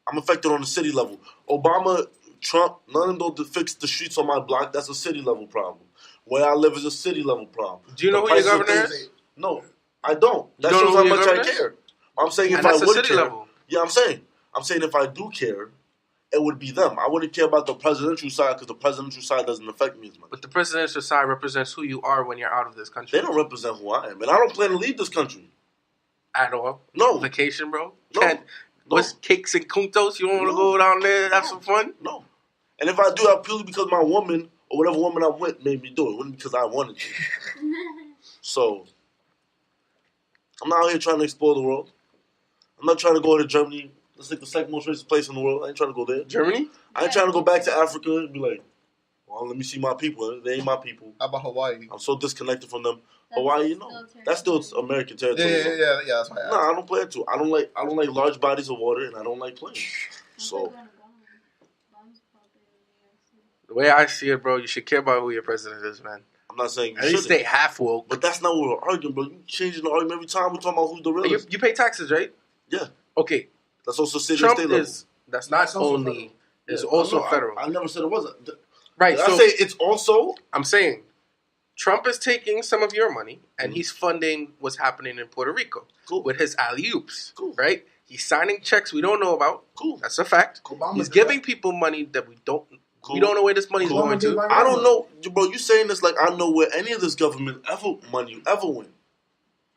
Speaker 2: I'm affected on the city level. Obama, Trump, none of them don't fix the streets on my block. That's a city level problem. Where I live is a city level problem.
Speaker 1: Do you know who your governor is?
Speaker 2: No, I don't. That shows how much I care. I'm saying if I would care. Level. Yeah, I'm saying if I do care, it would be them. I wouldn't care about the presidential side because the presidential side doesn't affect me as much.
Speaker 1: But the presidential side represents who you are when you're out of this country.
Speaker 2: They don't represent who I am, and I don't plan to leave this country.
Speaker 1: At all?
Speaker 2: No.
Speaker 1: Vacation, bro?
Speaker 2: No.
Speaker 1: What's cakes and kuntos? You don't want to go down there and have some fun?
Speaker 2: No. And if I do that purely because my woman or whatever woman I'm with made me do it. It wasn't because I wanted to. So, I'm not out here trying to explore the world. I'm not trying to go to Germany. That's like the second most racist place in the world. I ain't trying to go there.
Speaker 1: Germany?
Speaker 2: I ain't trying to go back to Africa and be like, well, let me see my people. They ain't my people.
Speaker 5: How about Hawaii?
Speaker 2: I'm so disconnected from them. Hawaii, you know, that's still American territory.
Speaker 5: Yeah. That's why.
Speaker 2: I don't plan to. I don't like large bodies of water, and I don't like planes. So,
Speaker 1: the way I see it, bro, you should care about who your president is, man.
Speaker 2: I'm not saying you
Speaker 1: at least stay half woke.
Speaker 2: But that's not what we're arguing, bro. You changing the argument every time we talking about who's the realest.
Speaker 1: You pay taxes, right?
Speaker 2: Yeah.
Speaker 1: Okay.
Speaker 2: That's also city
Speaker 1: Trump
Speaker 2: and state level.
Speaker 1: That's not only. It's also federal.
Speaker 2: I never said it wasn't.
Speaker 1: Right.
Speaker 2: Did I say it's also?
Speaker 1: I'm saying Trump is taking some of your money and he's funding what's happening in Puerto Rico with his alley-oops, right? He's signing checks we don't know about.
Speaker 2: Cool.
Speaker 1: That's a fact. He's giving people money that we don't know where this money's going to.
Speaker 2: I don't know, bro. You saying this like I know where any of this government money ever went.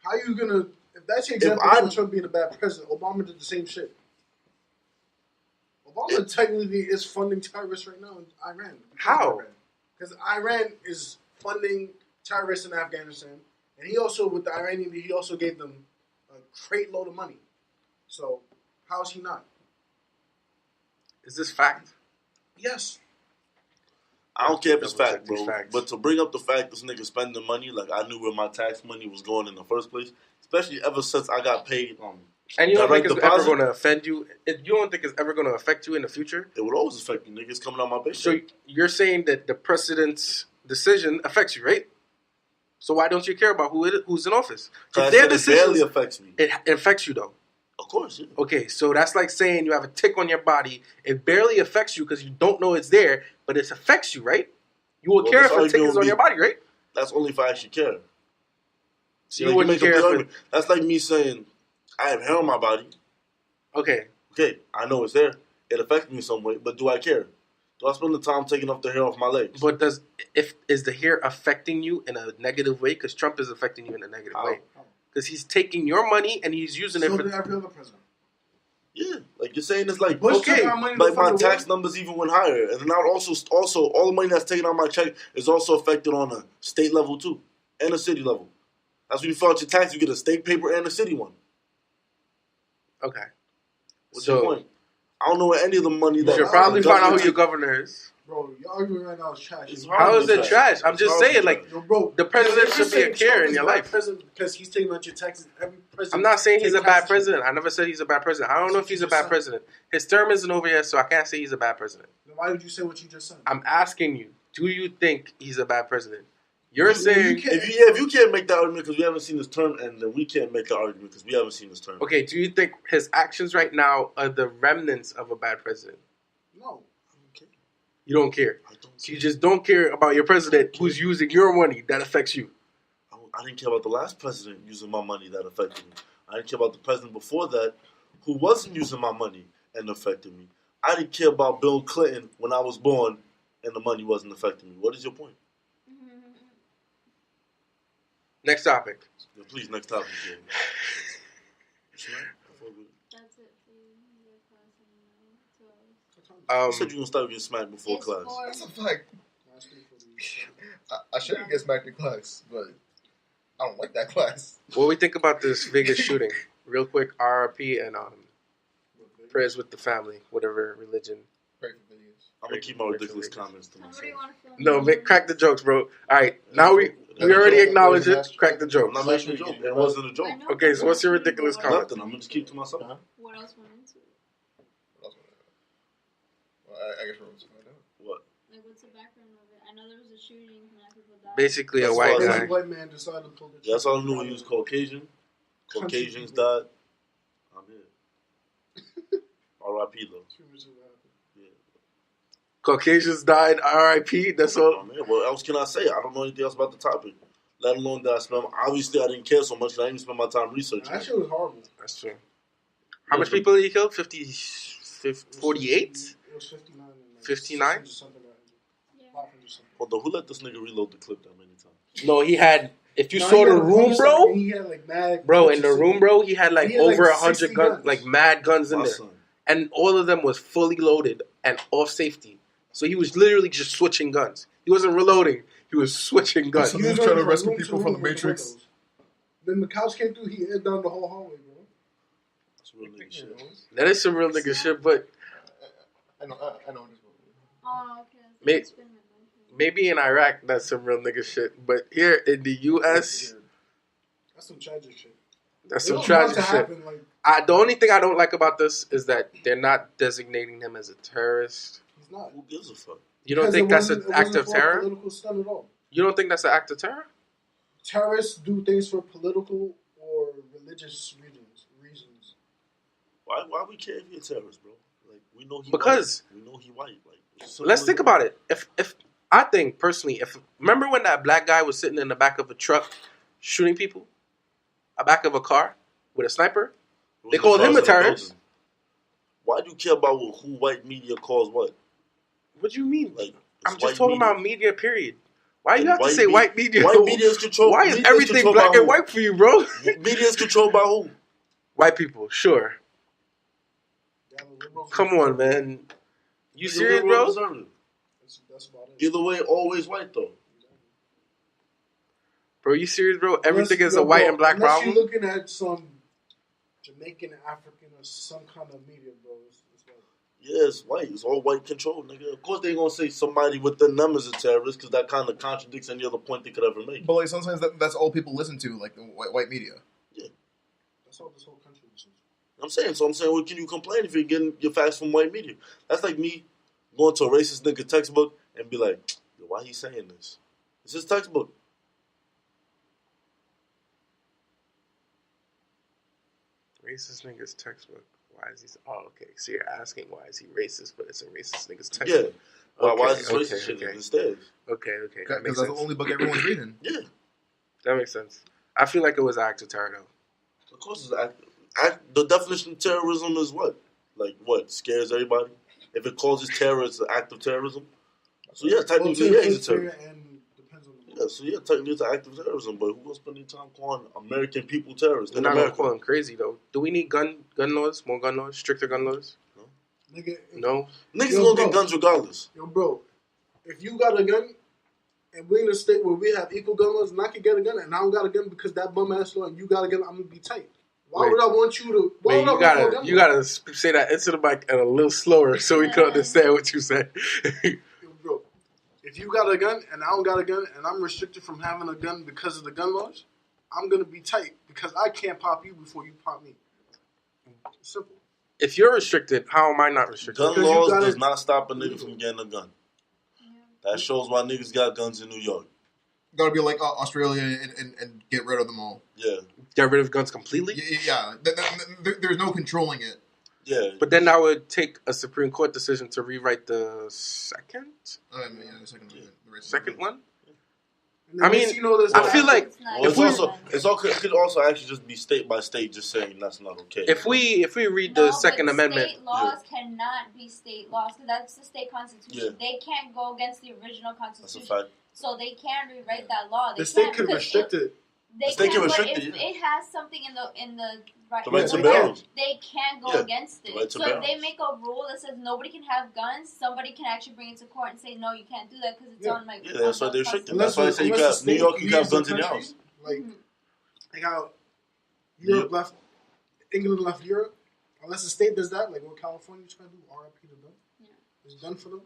Speaker 3: How you gonna? If that's your example of Trump being a bad president, Obama did the same shit. Obama technically is funding terrorists right now in Iran.
Speaker 1: How?
Speaker 3: Because Iran is funding terrorists in Afghanistan, and he also, with the Iranian, he also gave them a crate load of money. So, how is he not?
Speaker 1: Is this fact?
Speaker 3: Yes.
Speaker 2: I don't care if it's fact, bro. But to bring up the fact this nigga spending money, like I knew where my tax money was going in the first place, especially ever since I got paid.
Speaker 1: And you don't think it's ever going to offend you? You don't think it's ever going to affect you in the future?
Speaker 2: It would always affect me, niggas coming out my base.
Speaker 1: So you're saying that the president's decision affects you, right? So why don't you care about who's in office?
Speaker 2: If their decision barely affects me.
Speaker 1: It affects you, though.
Speaker 2: Of course, yeah.
Speaker 1: Okay, so that's like saying you have a tick on your body. It barely affects you because you don't know it's there, but it affects you, right? You will care if a tick is on your body, right?
Speaker 2: That's only if I actually care.
Speaker 1: So you wouldn't care.
Speaker 2: That's like me saying, I have hair on my body.
Speaker 1: Okay,
Speaker 2: I know it's there. It affects me in some way, but do I care? Do I spend the time taking off the hair off my legs?
Speaker 1: But is the hair affecting you in a negative way? Because Trump is affecting you in a negative way. Because he's taking your money and he's using it for
Speaker 3: every other president.
Speaker 2: Yeah, like you're saying, it's like
Speaker 3: Bush
Speaker 2: like my tax numbers even went higher, and now also all the money that's taken out my check is also affected on a state level too, and a city level. That's when you fill out your tax, you get a state paper and a city one.
Speaker 1: Okay.
Speaker 2: What's your point? I don't know where any of the money
Speaker 1: You
Speaker 2: that
Speaker 1: should probably find out who your governor is.
Speaker 3: Bro, your argument right now is trash.
Speaker 2: It's
Speaker 1: How is it trash? I'm just saying, like,
Speaker 3: Yo, bro,
Speaker 1: the president
Speaker 3: you're
Speaker 1: should be
Speaker 3: saying
Speaker 1: a care
Speaker 3: Trump
Speaker 1: in
Speaker 3: is
Speaker 1: your
Speaker 3: bad
Speaker 1: life.
Speaker 3: president because he's taking out your taxes. Every president.
Speaker 1: I'm not saying he's a
Speaker 3: take
Speaker 1: bad
Speaker 3: taxes.
Speaker 1: president. I never said he's a bad president. I don't know if he's a bad president. His term isn't over yet, so I can't say he's a bad president.
Speaker 3: Then why did you say what you just said?
Speaker 1: I'm asking you, do you think he's a bad president? You're saying...
Speaker 2: If you can't make that argument because we haven't seen his term, and then we can't make that argument because we haven't seen his term.
Speaker 1: Okay, do you think his actions right now are the remnants of a bad president?
Speaker 3: No.
Speaker 1: You don't care.
Speaker 2: I don't
Speaker 1: You just don't care about your president who's using your money that affects you.
Speaker 2: I didn't care about the last president using my money that affected me. I didn't care about the president before that who wasn't using my money and affected me. I didn't care about Bill Clinton when I was born and the money wasn't affecting me. What is your point?
Speaker 1: Next topic.
Speaker 2: Yeah, please, next topic. Yeah.
Speaker 4: That's it for you.
Speaker 2: You said you were going to start getting smacked before
Speaker 4: It's
Speaker 2: class.
Speaker 4: for-
Speaker 5: That's a fact. I shouldn't get smacked in class, but I don't like that class.
Speaker 1: What do we think about this Vegas shooting? Real quick, RRP and prayers with the family, whatever religion.
Speaker 5: Pray for videos.
Speaker 2: I'm going to keep my ridiculous comments to
Speaker 4: Somebody
Speaker 2: myself.
Speaker 4: want to film
Speaker 1: No,
Speaker 4: me?
Speaker 1: crack the jokes, bro. All right, now we already acknowledged it. Crack the
Speaker 2: I'm
Speaker 1: jokes.
Speaker 2: not making a joke. It wasn't a joke.
Speaker 4: I know,
Speaker 1: Okay, so what's your ridiculous
Speaker 4: but
Speaker 1: comment?
Speaker 2: Nothing. I'm going to just keep to myself.
Speaker 4: What else went into it?
Speaker 5: Well, I guess we're going to find out.
Speaker 2: What?
Speaker 4: Like, what's the background of it? I know there was a shooting, many people died.
Speaker 1: Basically, a
Speaker 2: That's
Speaker 1: white
Speaker 2: why I
Speaker 1: guy.
Speaker 2: said-
Speaker 3: White man decided to pull the
Speaker 2: Yeah, that's all I knew. He was Caucasian. Caucasians died. I'm here. R.I.P. though. Yeah.
Speaker 1: Caucasians died. RIP. That's
Speaker 2: Oh,
Speaker 1: all.
Speaker 2: man, what else can I say? I don't know anything else about the topic. Let alone that I spent. Obviously, I didn't care so much. 'Cause I didn't spend my time researching.
Speaker 3: That
Speaker 2: it.
Speaker 3: shit was horrible.
Speaker 1: That's true. How much people did he kill? 48?
Speaker 3: It was 59. And
Speaker 1: 59?
Speaker 3: Something like
Speaker 4: Yeah.
Speaker 3: 500 something.
Speaker 2: Hold on, who let this nigga reload the clip that many times?
Speaker 1: No, he had. If you
Speaker 3: No,
Speaker 1: saw
Speaker 3: he
Speaker 1: the
Speaker 3: had a
Speaker 1: room,
Speaker 3: bunch
Speaker 1: bro,
Speaker 3: of- He had like mad.
Speaker 1: bro, in the room, bro, he had like
Speaker 3: He had, like,
Speaker 1: over
Speaker 3: 60
Speaker 1: 100 guns,
Speaker 3: guns.
Speaker 1: like mad guns in
Speaker 2: My
Speaker 1: there,
Speaker 2: son.
Speaker 1: and all of them was fully loaded and off safety. So he was literally just switching guns. He wasn't reloading. He was switching guns.
Speaker 5: So
Speaker 3: He
Speaker 5: he
Speaker 3: was
Speaker 5: was trying to
Speaker 3: running
Speaker 5: rescue
Speaker 3: room
Speaker 5: people
Speaker 3: room
Speaker 5: from the
Speaker 3: with
Speaker 5: Matrix.
Speaker 3: windows. Then the cops came through. He aired down the whole hallway, bro.
Speaker 2: That's real nigga shit.
Speaker 1: That is some real nigga shit, but
Speaker 5: I know what this movie.
Speaker 4: Oh, okay.
Speaker 1: May-
Speaker 4: It's been like-
Speaker 1: maybe in Iraq that's some real nigga shit. But here in the U.S.,
Speaker 3: That's some tragic shit.
Speaker 1: that's
Speaker 3: It
Speaker 1: some
Speaker 3: was about
Speaker 1: tragic
Speaker 3: to
Speaker 1: shit.
Speaker 3: happen, like,
Speaker 1: The only thing I don't like about this is that they're not designating him as a terrorist.
Speaker 3: he's not.
Speaker 2: Who gives a fuck?
Speaker 1: You don't
Speaker 3: Because
Speaker 1: think
Speaker 3: it
Speaker 1: that's an
Speaker 3: wasn't- it
Speaker 1: act
Speaker 3: wasn't
Speaker 1: of
Speaker 3: for a
Speaker 1: terror?
Speaker 3: Political stunt at all.
Speaker 1: You don't think that's an act of terror?
Speaker 3: Terrorists do things for political or religious reasons.
Speaker 2: Why we care if you're a terrorist, bro? Like we know he
Speaker 1: Because-
Speaker 2: white. We know he white. Like
Speaker 1: Let's think about it. If I think personally, if remember when that black guy was sitting in the back of a truck shooting people, a back of a car with a sniper, they called him a terrorist.
Speaker 2: Why do you care about who white media calls what?
Speaker 1: What do you mean?
Speaker 2: Like
Speaker 1: I'm
Speaker 2: it's
Speaker 1: just
Speaker 2: white
Speaker 1: talking
Speaker 2: media.
Speaker 1: about media. Period. Why you
Speaker 2: And
Speaker 1: have to
Speaker 2: white
Speaker 1: say
Speaker 2: me-
Speaker 1: white media?
Speaker 2: White media is controlled.
Speaker 1: Why is
Speaker 2: media
Speaker 1: everything
Speaker 2: controlled
Speaker 1: black
Speaker 2: by
Speaker 1: and
Speaker 2: who?
Speaker 1: white for you, bro?
Speaker 2: Media is controlled by who?
Speaker 1: White people, sure.
Speaker 3: Yeah, the liberals-
Speaker 1: Come on, man. You
Speaker 2: The
Speaker 1: serious,
Speaker 2: liberal
Speaker 1: bro?
Speaker 2: conservative.
Speaker 3: That's about it.
Speaker 2: Either way, always white though.
Speaker 1: Bro, you serious, bro? Everything
Speaker 3: Unless-
Speaker 1: is a white
Speaker 3: bro,
Speaker 1: and black
Speaker 3: unless
Speaker 1: problem.
Speaker 3: you're looking at some Jamaican, African, or some kind of media, bro. It's like,
Speaker 2: Yeah, it's white. It's all white control, nigga. Of course they gonna say somebody within them is a terrorist because that kind of contradicts any other point they could ever make.
Speaker 5: But like sometimes that's all people listen to, like the white media.
Speaker 3: that's all this whole country is.
Speaker 2: I'm saying, what can you complain if you're getting your facts from white media? That's like me going to a racist nigga textbook and be like, yo, why he saying this? It's his textbook.
Speaker 1: Racist nigga's textbook. Why is he? Oh, okay. So you're asking why is he racist? But it's a racist nigga's textbook.
Speaker 2: Yeah. Why is this
Speaker 1: Okay,
Speaker 2: racist shit
Speaker 1: okay.
Speaker 2: instead?
Speaker 1: Okay. That
Speaker 5: Because
Speaker 1: makes
Speaker 5: that's
Speaker 1: sense.
Speaker 5: the only book everyone's reading.
Speaker 2: Yeah.
Speaker 1: That makes sense. I feel like it was an act of terror, though.
Speaker 2: Of course, it's the definition of terrorism is what? Like what? Scares everybody? If it causes terror, it's an act of terrorism. So yeah, technically, yeah, he's a terrorist.
Speaker 3: And depends on the
Speaker 2: Yeah, so yeah, technically it's an act of terrorism. But who gonna spend any time calling American people terrorists
Speaker 1: We're
Speaker 2: in
Speaker 1: not gonna
Speaker 2: America?
Speaker 1: call him crazy, though. Do we need gun laws? More gun laws? Stricter gun laws?
Speaker 3: nigga.
Speaker 1: No.
Speaker 2: Niggas
Speaker 3: Yo,
Speaker 2: gonna
Speaker 3: bro.
Speaker 2: get guns regardless.
Speaker 3: Yo, bro, if you got a gun and we're in a state where we have equal gun laws, and I can get a gun and I don't got a gun because that bum ass law and you got a gun, I'm gonna be tight. Why would I want you to? Why
Speaker 1: Wait,
Speaker 3: would I want to
Speaker 1: you gotta say that into the mic and a little slower so we can understand what you said.
Speaker 3: Bro, if you got a gun and I don't got a gun and I'm restricted from having a gun because of the gun laws, I'm gonna be tight because I can't pop you before you pop me. Simple.
Speaker 1: If you're restricted, how am I not restricted?
Speaker 2: Gun laws does not stop a nigga from getting a gun. That shows why niggas got guns in New York.
Speaker 5: Gotta be like Australia and get rid of them all.
Speaker 2: Yeah.
Speaker 1: Get rid of guns completely?
Speaker 5: Yeah. There's no controlling it.
Speaker 2: Yeah.
Speaker 1: But then that would take a Supreme Court decision to rewrite the second?
Speaker 5: The
Speaker 1: second one?
Speaker 3: I mean,
Speaker 1: I feel like
Speaker 2: it could also actually just be state by state, just saying that's not okay.
Speaker 1: If we read the Second Amendment,
Speaker 4: state laws cannot be state laws because that's the state constitution.
Speaker 2: Yeah.
Speaker 4: They can't go against the original constitution.
Speaker 2: That's a fact.
Speaker 4: So they can rewrite that law.
Speaker 3: The state can restrict it.
Speaker 4: They can, but if it has something in the right,
Speaker 2: the right to bear arms,
Speaker 4: they can't go against it.
Speaker 2: Right
Speaker 4: so if they make a rule that says nobody can have guns, somebody can actually bring it to court and say no, you can't do that because it's on my.
Speaker 2: Yeah, that's why they're restricted. That's why I say you got New York, you got guns in your house.
Speaker 3: Like how Europe left, England left Europe. Unless the state does that, like what California is trying to do, RIP to them. Yeah. It's done for them.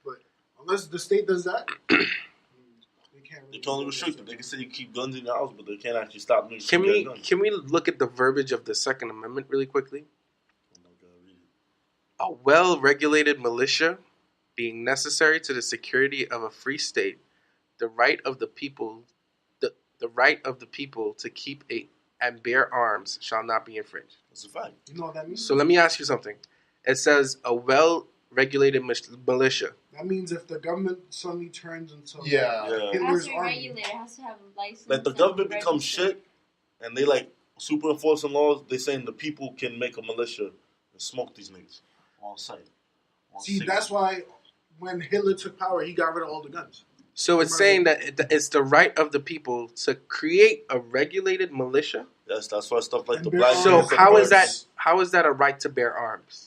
Speaker 3: But unless the state does that.
Speaker 2: They can only restrict it. They can say you keep guns in your house, but they can't actually stop niggas.
Speaker 1: Can we look at the verbiage of the Second Amendment really quickly?
Speaker 2: Oh my God, read it.
Speaker 1: A well-regulated militia being necessary to the security of a free state, the right of the people to keep and bear arms shall not be infringed.
Speaker 2: That's a fact.
Speaker 3: You know what that means?
Speaker 1: So let me ask you something. It says a well-regulated militia.
Speaker 3: That means if the government suddenly turns into
Speaker 4: it has to be regulated. It has to have a license.
Speaker 2: Like the government becomes shit, and they like super enforcing laws. They saying the people can make a militia and smoke these niggas on site.
Speaker 3: That's why when Hitler took power, he got rid of all the guns.
Speaker 1: So it's saying that it's the right of the people to create a regulated militia.
Speaker 2: Yes, that's why stuff like the black.
Speaker 1: So how is that a right to bear arms?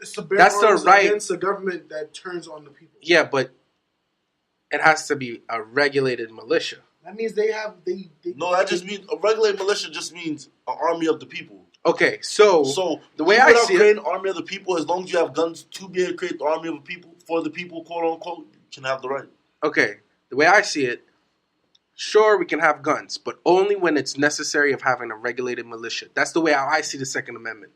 Speaker 3: It's to bear arms against the government that turns on the people.
Speaker 1: Yeah, but it has to be a regulated militia.
Speaker 3: That means they
Speaker 2: No, that just means a regulated militia just means an army of the people.
Speaker 1: Okay, so the way I see
Speaker 2: it, an army of the people, as long as you have guns to be able to create the army of the people for the people, quote unquote, you can have the right.
Speaker 1: Okay, the way I see it, sure we can have guns, but only when it's necessary of having a regulated militia. That's the way I see the Second Amendment.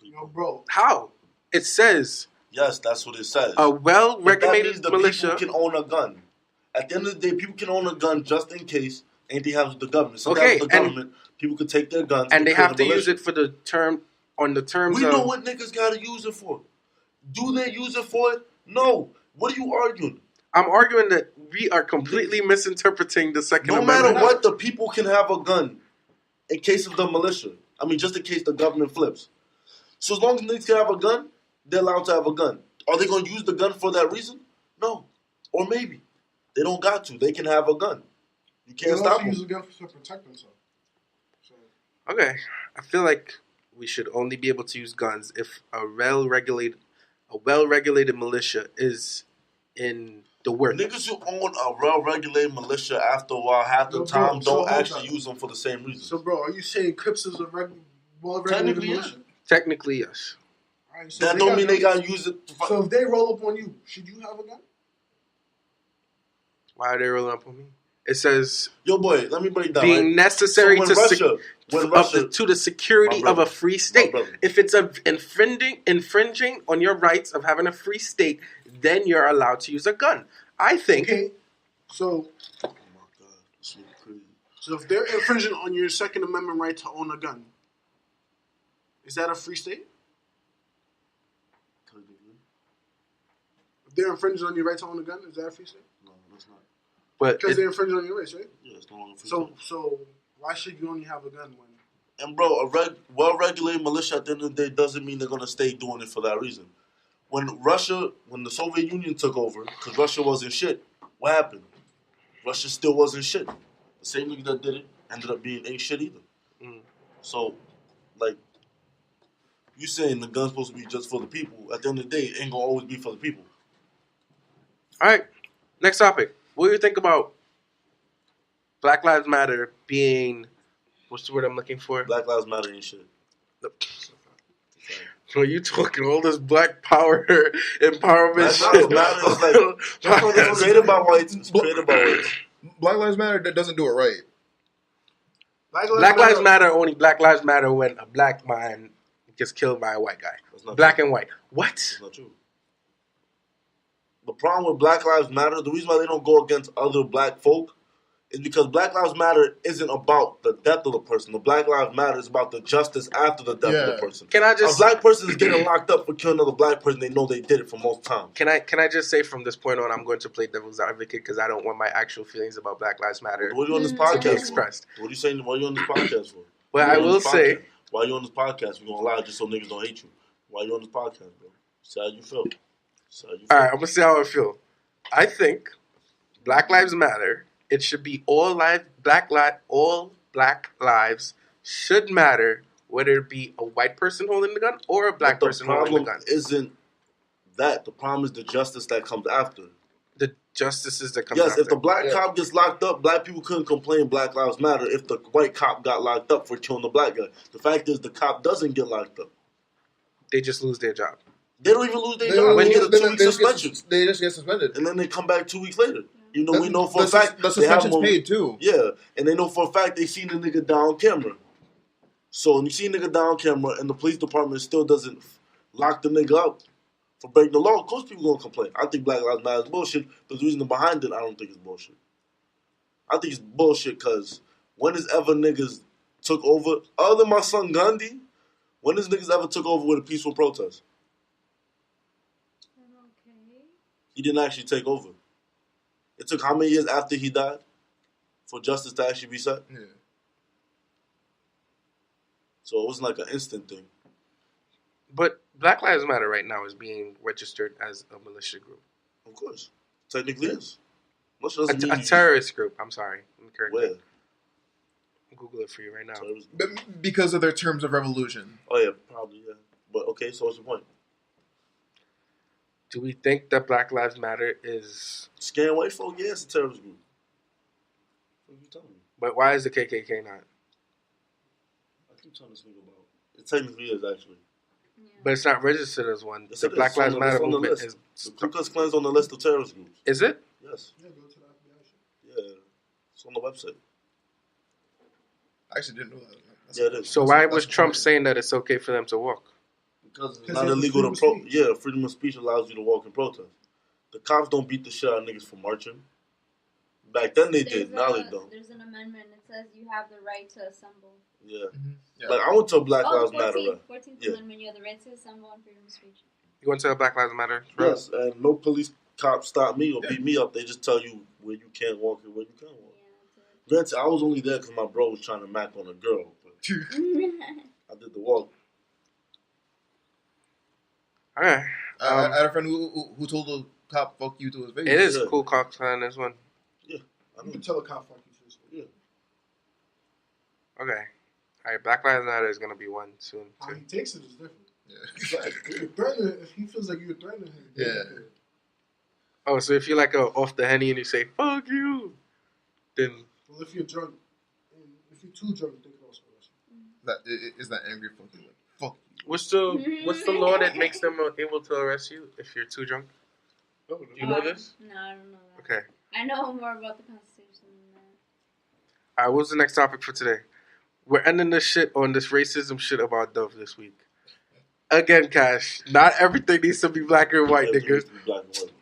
Speaker 3: Yo, bro.
Speaker 1: How? It says.
Speaker 2: Yes, that's what it says.
Speaker 1: A well-regulated militia.
Speaker 2: People can own a gun. At the end of the day, people can own a gun just in case anything happens with the government. Sometimes with the government, people could take their guns.
Speaker 1: And they have to use it for the terms
Speaker 2: We know what niggas gotta use it for. Do they use it for it? No. What are you arguing?
Speaker 1: I'm arguing that we are completely misinterpreting the Second Amendment.
Speaker 2: No matter what, the people can have a gun in case of the militia. I mean, just in case the government flips. So as long as niggas can have a gun, they're allowed to have a gun. Are they going to use the gun for that reason? No. Or maybe. They don't got to. They can have a gun. You can't stop them.
Speaker 3: They use a gun to protect themselves. So.
Speaker 1: Okay. I feel like we should only be able to use guns if a well-regulated militia is in the work.
Speaker 2: Niggas who own a well-regulated militia after a while, half the time, don't actually use them for the same reason.
Speaker 3: So, bro, are you saying Crips is a well-regulated militia?
Speaker 1: Technically, yes.
Speaker 3: Right, so
Speaker 2: that don't mean they gotta use it.
Speaker 3: So if they roll up on you, should you have a gun?
Speaker 1: Why are they rolling up on me? It says,
Speaker 2: "Yo, boy, let me break down."
Speaker 1: Being necessary to the security of a free state. If it's infringing on your rights of having a free state, then you're allowed to use a gun. I think.
Speaker 3: Okay. So. Oh my God, that's really crazy. So if they're infringing on your Second Amendment right to own a gun, is that a free state? If they're infringing on your right to own a gun, is that a free state?
Speaker 2: No, that's not.
Speaker 3: Because they're infringing on your rights, right?
Speaker 2: Yeah, it's no longer free.
Speaker 3: So why should you only have a gun when?
Speaker 2: And bro, a well-regulated militia at the end of the day doesn't mean they're gonna stay doing it for that reason. When the Soviet Union took over, because Russia wasn't shit, what happened? Russia still wasn't shit. The same nigga that did it ended up being ain't shit either. Mm. So, like, you saying the gun's supposed to be just for the people, at the end of the day, it ain't gonna always be for the people.
Speaker 1: Alright, next topic. What do you think about Black Lives Matter being What's the word I'm looking for?
Speaker 2: Black Lives Matter and shit.
Speaker 1: Bro, you talking all this black power empowerment
Speaker 2: Black
Speaker 1: shit.
Speaker 2: Lives Matter is like it's created by whites. It's created by whites.
Speaker 5: Black Lives Matter doesn't do it right.
Speaker 1: Black Lives Matter only Black Lives Matter when a black man gets killed by a white guy. Black
Speaker 2: true.
Speaker 1: and white. What?
Speaker 2: That's not true. The problem with Black Lives Matter, the reason why they don't go against other black folk is because Black Lives Matter isn't about the death of the person. The Black Lives Matter is about the justice after the death of the person.
Speaker 1: Can I just...
Speaker 2: A black person is getting locked up for killing another black person. They know they did it for most times.
Speaker 1: Can I just say from this point on, I'm going to play devil's advocate because I don't want my actual feelings about Black Lives Matter
Speaker 2: What are you on this
Speaker 1: to
Speaker 2: podcast
Speaker 1: be
Speaker 2: for?
Speaker 1: expressed.
Speaker 2: What are you saying? Why are you on this podcast for?
Speaker 1: Well, I will say...
Speaker 2: Why are you on this podcast? We're going to lie just so niggas don't hate you. Why are you on this podcast, bro? See how you feel.
Speaker 1: All right, I'm going to see how I feel. I think Black Lives Matter. It should be all black lives should matter, whether it be a white person holding the gun or a black person holding the gun.
Speaker 2: The problem isn't that. The problem is the justice that comes after.
Speaker 1: The justices that come after.
Speaker 2: Yes, if the black cop gets locked up, black people couldn't complain Black Lives Matter if the white cop got locked up for killing the black guy. The fact is the cop doesn't get locked up.
Speaker 1: They just lose their job.
Speaker 2: They don't even lose their job. They get a 2-week suspension.
Speaker 5: They just get suspended.
Speaker 2: And then they come back 2 weeks later. You know, we know for a fact
Speaker 5: the suspension's paid too.
Speaker 2: Yeah, and they know for a fact they seen the nigga down camera. So when you see a nigga down camera and the police department still doesn't lock the nigga up for breaking the law, of course people gonna complain. I think Black Lives Matter is bullshit. But the reason behind it, I don't think it's bullshit. I think it's bullshit because when has ever niggas took over, other than my son Gandhi, when has niggas ever took over with a peaceful protest?
Speaker 4: Okay.
Speaker 2: He didn't actually take over. It took how many years after he died for justice to actually be set?
Speaker 5: Yeah.
Speaker 2: So it wasn't like an instant thing.
Speaker 1: But Black Lives Matter right now is being registered as a militia group.
Speaker 2: Of course. Technically is.
Speaker 1: A terrorist group. I'm sorry.
Speaker 2: Where?
Speaker 1: Google it for you right now.
Speaker 5: Because of their terms of revolution.
Speaker 2: Oh, yeah. Probably, yeah. But, okay, so what's the point?
Speaker 1: Do we think that Black Lives Matter is...
Speaker 2: Scaring white folk? Yeah, it's a terrorist group. What are you telling me?
Speaker 1: But why is the KKK not?
Speaker 2: I keep telling this nigga about it. It technically is, actually.
Speaker 4: Yeah.
Speaker 1: But it's not registered as one.
Speaker 2: Yes,
Speaker 1: the Black Lives Matter movement is...
Speaker 2: The Ku Klux Klan's on the list of terrorist groups.
Speaker 1: Is it?
Speaker 2: Yes.
Speaker 3: Yeah, go to the FBI shit.
Speaker 2: Yeah. It's on the website.
Speaker 5: I actually didn't know that.
Speaker 2: Yeah, it is.
Speaker 1: So why was Trump saying that it's okay for them to walk?
Speaker 2: Because it's not illegal to protest. Yeah, freedom of speech allows you to walk and protest. The cops don't beat the shit out of niggas for marching. Back then they did. Now they don't.
Speaker 4: There's an amendment that says you have the right to assemble.
Speaker 2: Yeah.
Speaker 5: Mm-hmm. Yeah.
Speaker 2: Like, I went to a Black Lives
Speaker 4: 14th,
Speaker 2: Matter.
Speaker 4: 14th
Speaker 2: Yeah.
Speaker 4: Amendment, you have the right to assemble and freedom of speech.
Speaker 1: You went to a Black Lives Matter?
Speaker 2: Yes, and no police cop stop me or beat me up. They just tell you where you can't walk and where you can walk.
Speaker 4: Yeah,
Speaker 2: Granted, I was only there because my bro was trying to mac on a girl. But I did the walk.
Speaker 1: All right.
Speaker 5: I had a friend who told the cop "fuck you" to his face.
Speaker 1: It is
Speaker 2: Yeah.
Speaker 1: cool cops on this one.
Speaker 2: I
Speaker 3: You
Speaker 2: mean,
Speaker 3: can tell a cop fuck you to his face.
Speaker 2: yeah.
Speaker 1: Okay. All right. Black Lives Matter is going to be one soon,
Speaker 3: How
Speaker 1: too.
Speaker 3: he takes it is different.
Speaker 5: Yeah.
Speaker 3: If, you're threatening, if he feels like you're threatening him,
Speaker 5: Yeah.
Speaker 1: Oh, so if you're like off the henny and you say, fuck you, then...
Speaker 3: Well, if you're drunk, and if you're too drunk, they can also arrest you.
Speaker 5: That is that angry fucking like fuck you.
Speaker 1: What's the law that makes them able to arrest you if you're too drunk? Do you know this?
Speaker 4: No, I don't know that.
Speaker 1: Okay.
Speaker 4: I know more about the Constitution than that.
Speaker 1: All right, what's the next topic for today? We're ending this shit on this racism shit about Dove this week. Again, Kash, not everything needs to be black and white,
Speaker 2: Everything
Speaker 1: nigga.
Speaker 2: needs to be black and white.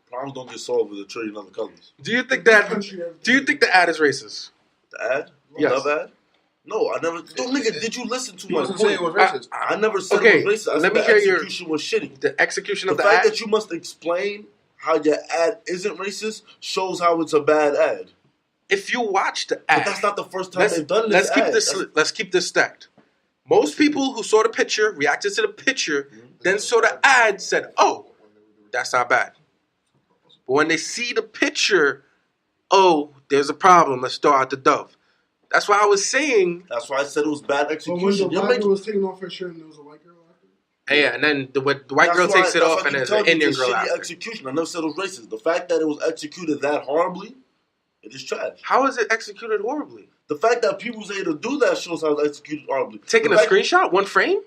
Speaker 2: Problems don't get solved with a trillion other colors.
Speaker 1: Do you think the ad is racist?
Speaker 2: The ad?
Speaker 1: Yes.
Speaker 2: Love ad? No, I never. Yo, nigga, did you listen to
Speaker 5: He
Speaker 2: my
Speaker 5: wasn't
Speaker 2: point?
Speaker 5: saying it was racist.
Speaker 2: I never said
Speaker 1: Okay,
Speaker 2: it was racist. I
Speaker 1: let
Speaker 2: said
Speaker 1: me
Speaker 2: the
Speaker 1: hear your-
Speaker 2: execution was shitty.
Speaker 1: The execution
Speaker 2: The
Speaker 1: of the
Speaker 2: fact
Speaker 1: ad?
Speaker 2: that you must explain how your ad isn't racist shows how it's a bad ad.
Speaker 1: If you watch the
Speaker 2: But
Speaker 1: ad...
Speaker 2: that's not the first time they've done this ad.
Speaker 1: Let's keep this stacked. Most people who saw the picture, reacted to the picture, then saw the ad, said, oh, that's not bad. But when they see the picture, oh, there's a problem. Let's throw out the Dove. That's why I was saying...
Speaker 2: That's why I said it was bad
Speaker 3: But when
Speaker 2: execution.
Speaker 3: the
Speaker 2: You're
Speaker 3: black
Speaker 2: making...
Speaker 3: girl was taking off her shirt and there was a white girl after,
Speaker 1: Yeah, and then the white girl takes it off and there's an Indian girl
Speaker 2: after.
Speaker 1: after.
Speaker 2: Execution. I never said it was racist. The fact that it was executed that horribly, it is trash.
Speaker 1: How is it executed horribly?
Speaker 2: The fact that people was able to do that shows how it's executed horribly.
Speaker 1: Taking a screenshot, one frame?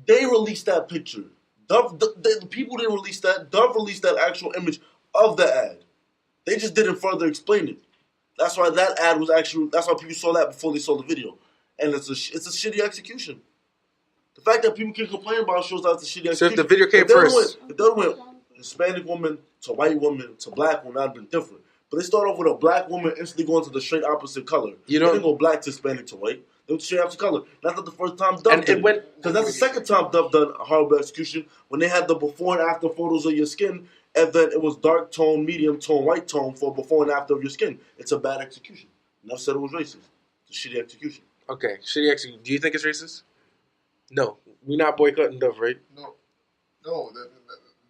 Speaker 2: They released that picture. The people didn't release that. Dove released that actual image of the ad. They just didn't further explain it. That's why that ad was actually. That's why people saw that before they saw the video, and it's a shitty execution. The fact that people can complain about shows that it's a shitty execution.
Speaker 1: So if the video came first,
Speaker 2: if they went Hispanic woman to white woman to black woman, that'd been different. But they start off with a black woman instantly going to the straight opposite color. They didn't go black to Hispanic to white. They went straight opposite color. That's not the first time Dove did it. Because that's the second time Dove done a horrible execution when they had the before and after photos of your skin, and then it was dark tone, medium tone, white tone for before and after of your skin. It's a bad execution. Never said it was racist. It's a shitty execution.
Speaker 1: Okay, shitty execution. Do you think it's racist? No. We're not boycotting Dove, right?
Speaker 5: No,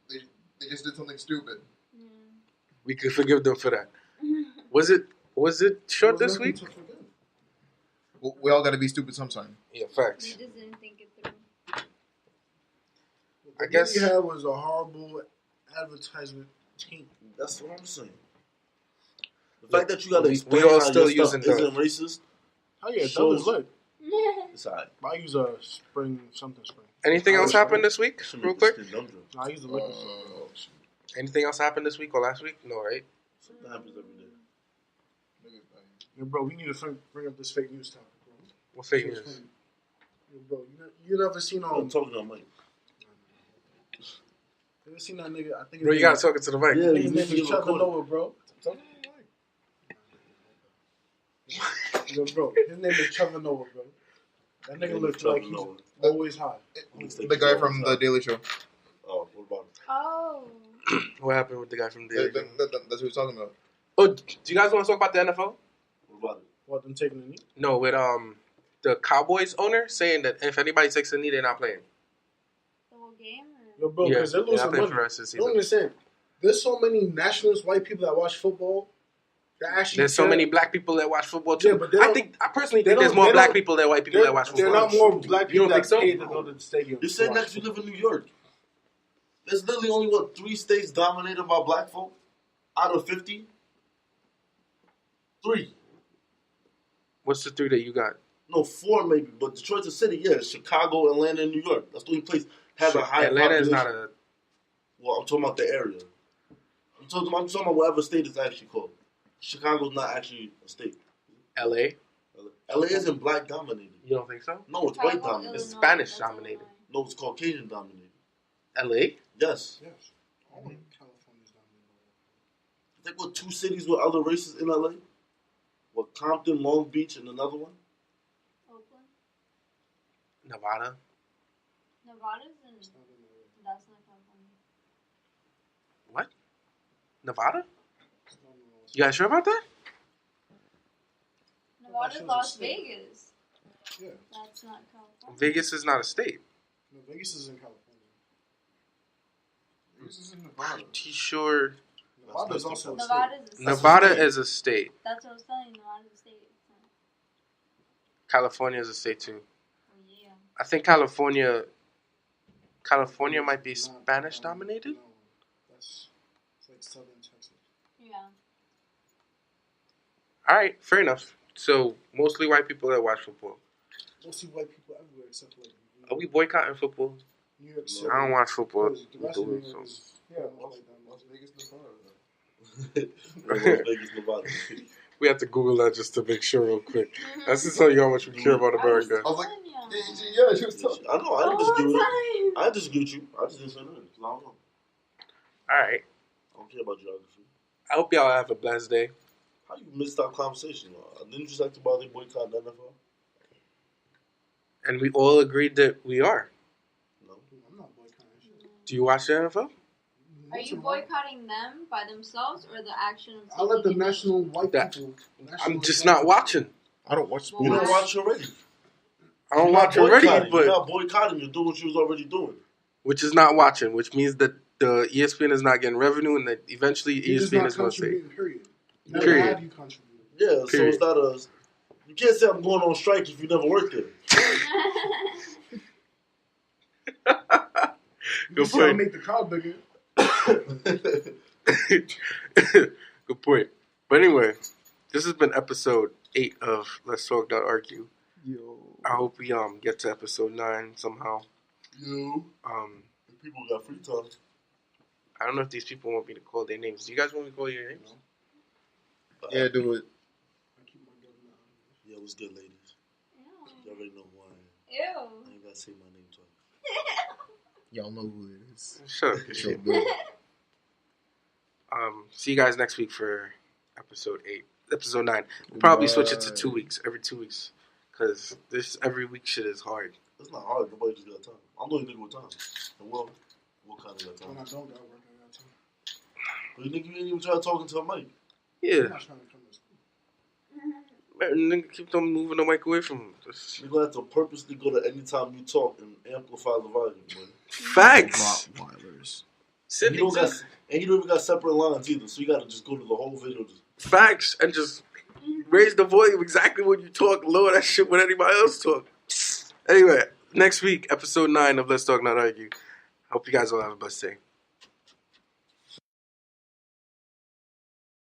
Speaker 5: they just did something stupid.
Speaker 1: We could forgive them for that. Was it short this week?
Speaker 5: We all got to be stupid sometime.
Speaker 1: Yeah, facts.
Speaker 4: We just didn't think it through.
Speaker 1: I guess
Speaker 3: what we had was a horrible advertisement team.
Speaker 2: That's what I'm saying. The fact that you got to explain
Speaker 1: we all
Speaker 2: how
Speaker 1: still
Speaker 2: your stuff
Speaker 1: using
Speaker 2: isn't racist.
Speaker 3: Oh yeah, Dove is lit.
Speaker 2: It's alright.
Speaker 3: I use a spring.
Speaker 1: Anything else happened this week? Real quick.
Speaker 3: I use the liquor.
Speaker 1: Anything else happened this week or last week? No, right?
Speaker 2: Something happens every day.
Speaker 3: Yeah, bro, we need to bring up this fake news topic, bro.
Speaker 1: What fake news?
Speaker 3: Yeah, bro, you never seen
Speaker 2: I'm talking on mic.
Speaker 3: You ever seen that nigga? I think.
Speaker 1: Bro, you gotta talk it to the mic.
Speaker 2: Yeah,
Speaker 3: his name is Trevor Noah, bro. Yo, bro, his name is Trevor Noah, bro. That nigga looks like he's always high.
Speaker 5: The guy from The Daily Show.
Speaker 2: Oh, what about him?
Speaker 4: Oh.
Speaker 1: What happened with the guy from the Daily Show?
Speaker 5: That's who he's talking about.
Speaker 1: Oh, do you guys want to talk about the NFL?
Speaker 2: What about it?
Speaker 3: What, them taking the knee?
Speaker 1: No, with the Cowboys owner saying that if anybody takes a knee, they're not playing.
Speaker 4: The whole game?
Speaker 3: Yo, bro, because they're losing money.
Speaker 1: For the rest of the
Speaker 3: You don't
Speaker 1: season.
Speaker 3: understand. There's so many nationalist white people that watch football. That actually
Speaker 1: There's so many black people that watch football too.
Speaker 3: Yeah, but
Speaker 1: I personally think there's more black people that white people that watch football.
Speaker 3: There are not more black people
Speaker 1: You don't
Speaker 3: that
Speaker 1: think so?
Speaker 3: pay to go to the stadium.
Speaker 2: You said next you live in New York. There's literally only, 3 states dominated by black folk out of 50? 3.
Speaker 1: What's the 3 that you got?
Speaker 2: No, 4 maybe, but Detroit's a city, yeah. Chicago, Atlanta, and New York. That's the only place has a high
Speaker 1: Atlanta
Speaker 2: population.
Speaker 1: is not a...
Speaker 2: Well, I'm talking about the area. I'm talking about whatever state it's actually called. Chicago's not actually a state.
Speaker 1: L.A.?
Speaker 2: LA isn't black dominated.
Speaker 1: You don't think so?
Speaker 2: No, it's white dominated.
Speaker 1: It's Spanish dominated.
Speaker 2: No, it's Caucasian dominated.
Speaker 1: L.A.?
Speaker 2: Yes.
Speaker 3: Yes. Only California's dominated.
Speaker 2: I think what 2 cities with other races in LA? What, Compton, Long Beach, and another one?
Speaker 4: Oakland?
Speaker 1: Nevada?
Speaker 4: Nevada's in... That's not California.
Speaker 1: What? Nevada? You guys sure about that?
Speaker 4: Nevada's Las Vegas.
Speaker 3: Yeah.
Speaker 4: That's not California.
Speaker 1: Vegas is not a state.
Speaker 3: No, Vegas is in California.
Speaker 5: Vegas is in Nevada.
Speaker 1: Pretty sure
Speaker 3: Nevada's also a state.
Speaker 4: Nevada's a state.
Speaker 1: Nevada is a state.
Speaker 4: That's what I was telling you. Nevada's a state.
Speaker 1: California is a state too.
Speaker 4: Oh, yeah.
Speaker 1: I think California might be Spanish dominated.
Speaker 3: No, it's like southern Texas.
Speaker 4: Yeah.
Speaker 1: All right, fair enough. So mostly white people that watch football.
Speaker 3: Mostly white people everywhere except like
Speaker 1: Are we boycotting football?
Speaker 3: New York City.
Speaker 1: I don't watch football.
Speaker 3: The rest of New York is
Speaker 5: Las Vegas,
Speaker 2: Las Vegas, Nevada.
Speaker 1: We have to Google that just to make sure real quick. That's to tell you how much we care about America.
Speaker 5: I was like, yeah, she was talking.
Speaker 2: I know, I didn't disagree with you. I didn't disagree with you. I just didn't say nothing. I don't know.
Speaker 1: All right.
Speaker 2: I don't care about geography.
Speaker 1: I hope y'all have a blessed day.
Speaker 2: How you missed our conversation? Didn't you just like about they boycott the NFL?
Speaker 1: And we all agreed that we are.
Speaker 2: No.
Speaker 3: I'm not boycotting.
Speaker 1: Do you watch the NFL?
Speaker 4: Are you boycotting them by themselves or the action of
Speaker 3: I let the
Speaker 4: taking it?
Speaker 3: national white people.
Speaker 1: I'm just not watching.
Speaker 5: I don't watch
Speaker 2: You don't watch already.
Speaker 1: I don't
Speaker 2: You're
Speaker 1: watch
Speaker 2: not
Speaker 1: already,
Speaker 2: boycotting. You're
Speaker 1: but
Speaker 2: not boycotting. You're doing what you was already doing.
Speaker 1: which is not watching, which means that the ESPN is not getting revenue, and that eventually
Speaker 3: You're just
Speaker 1: ESPN
Speaker 3: not
Speaker 1: is going to say,
Speaker 3: contributing, period. Never
Speaker 1: Period.
Speaker 3: have you contributed.
Speaker 2: Yeah,
Speaker 1: Period.
Speaker 2: so it's not a... You can't say I'm going on strike if you never worked there.
Speaker 3: You see how I make the crowd bigger.
Speaker 1: Good point. But anyway, this has been episode 8 of Let's Talk Not Argue.
Speaker 5: Yo.
Speaker 1: I hope we get to episode 9 somehow.
Speaker 2: Yo. If people got free time.
Speaker 1: I don't know if these people want me to call their names. Do you guys want me to call your names?
Speaker 5: Yeah, do it.
Speaker 2: Yeah, what's good, ladies? You already know who I am.
Speaker 4: Ew.
Speaker 2: I ain't gotta say my name twice.
Speaker 5: Y'all know who it is.
Speaker 1: Shut up.
Speaker 5: So good.
Speaker 1: See you guys next week for episode 8. Episode 9. We'll probably switch it to 2 weeks. Every 2 weeks. Because this every week shit is hard.
Speaker 2: It's not hard. Nobody just got time. I'm the only nigga with time. And what kind of got time?
Speaker 3: When I don't got work, I got time.
Speaker 2: But you nigga, you ain't even try talking to a mic.
Speaker 1: Yeah.
Speaker 3: I'm not trying to come to school.
Speaker 1: Man, nigga, keep on moving the mic away from him.
Speaker 2: You're gonna have to purposely go to any time you talk and amplify the volume, man.
Speaker 1: Facts.
Speaker 5: Rottweilers.
Speaker 2: And you don't even got separate lines either, so you gotta just go to the whole video.
Speaker 1: Facts. And just raise the volume exactly when you talk. Lower that shit when anybody else talk. Anyway, next week, episode 9 of Let's Talk Not Argue. Hope you guys all have a blessed day.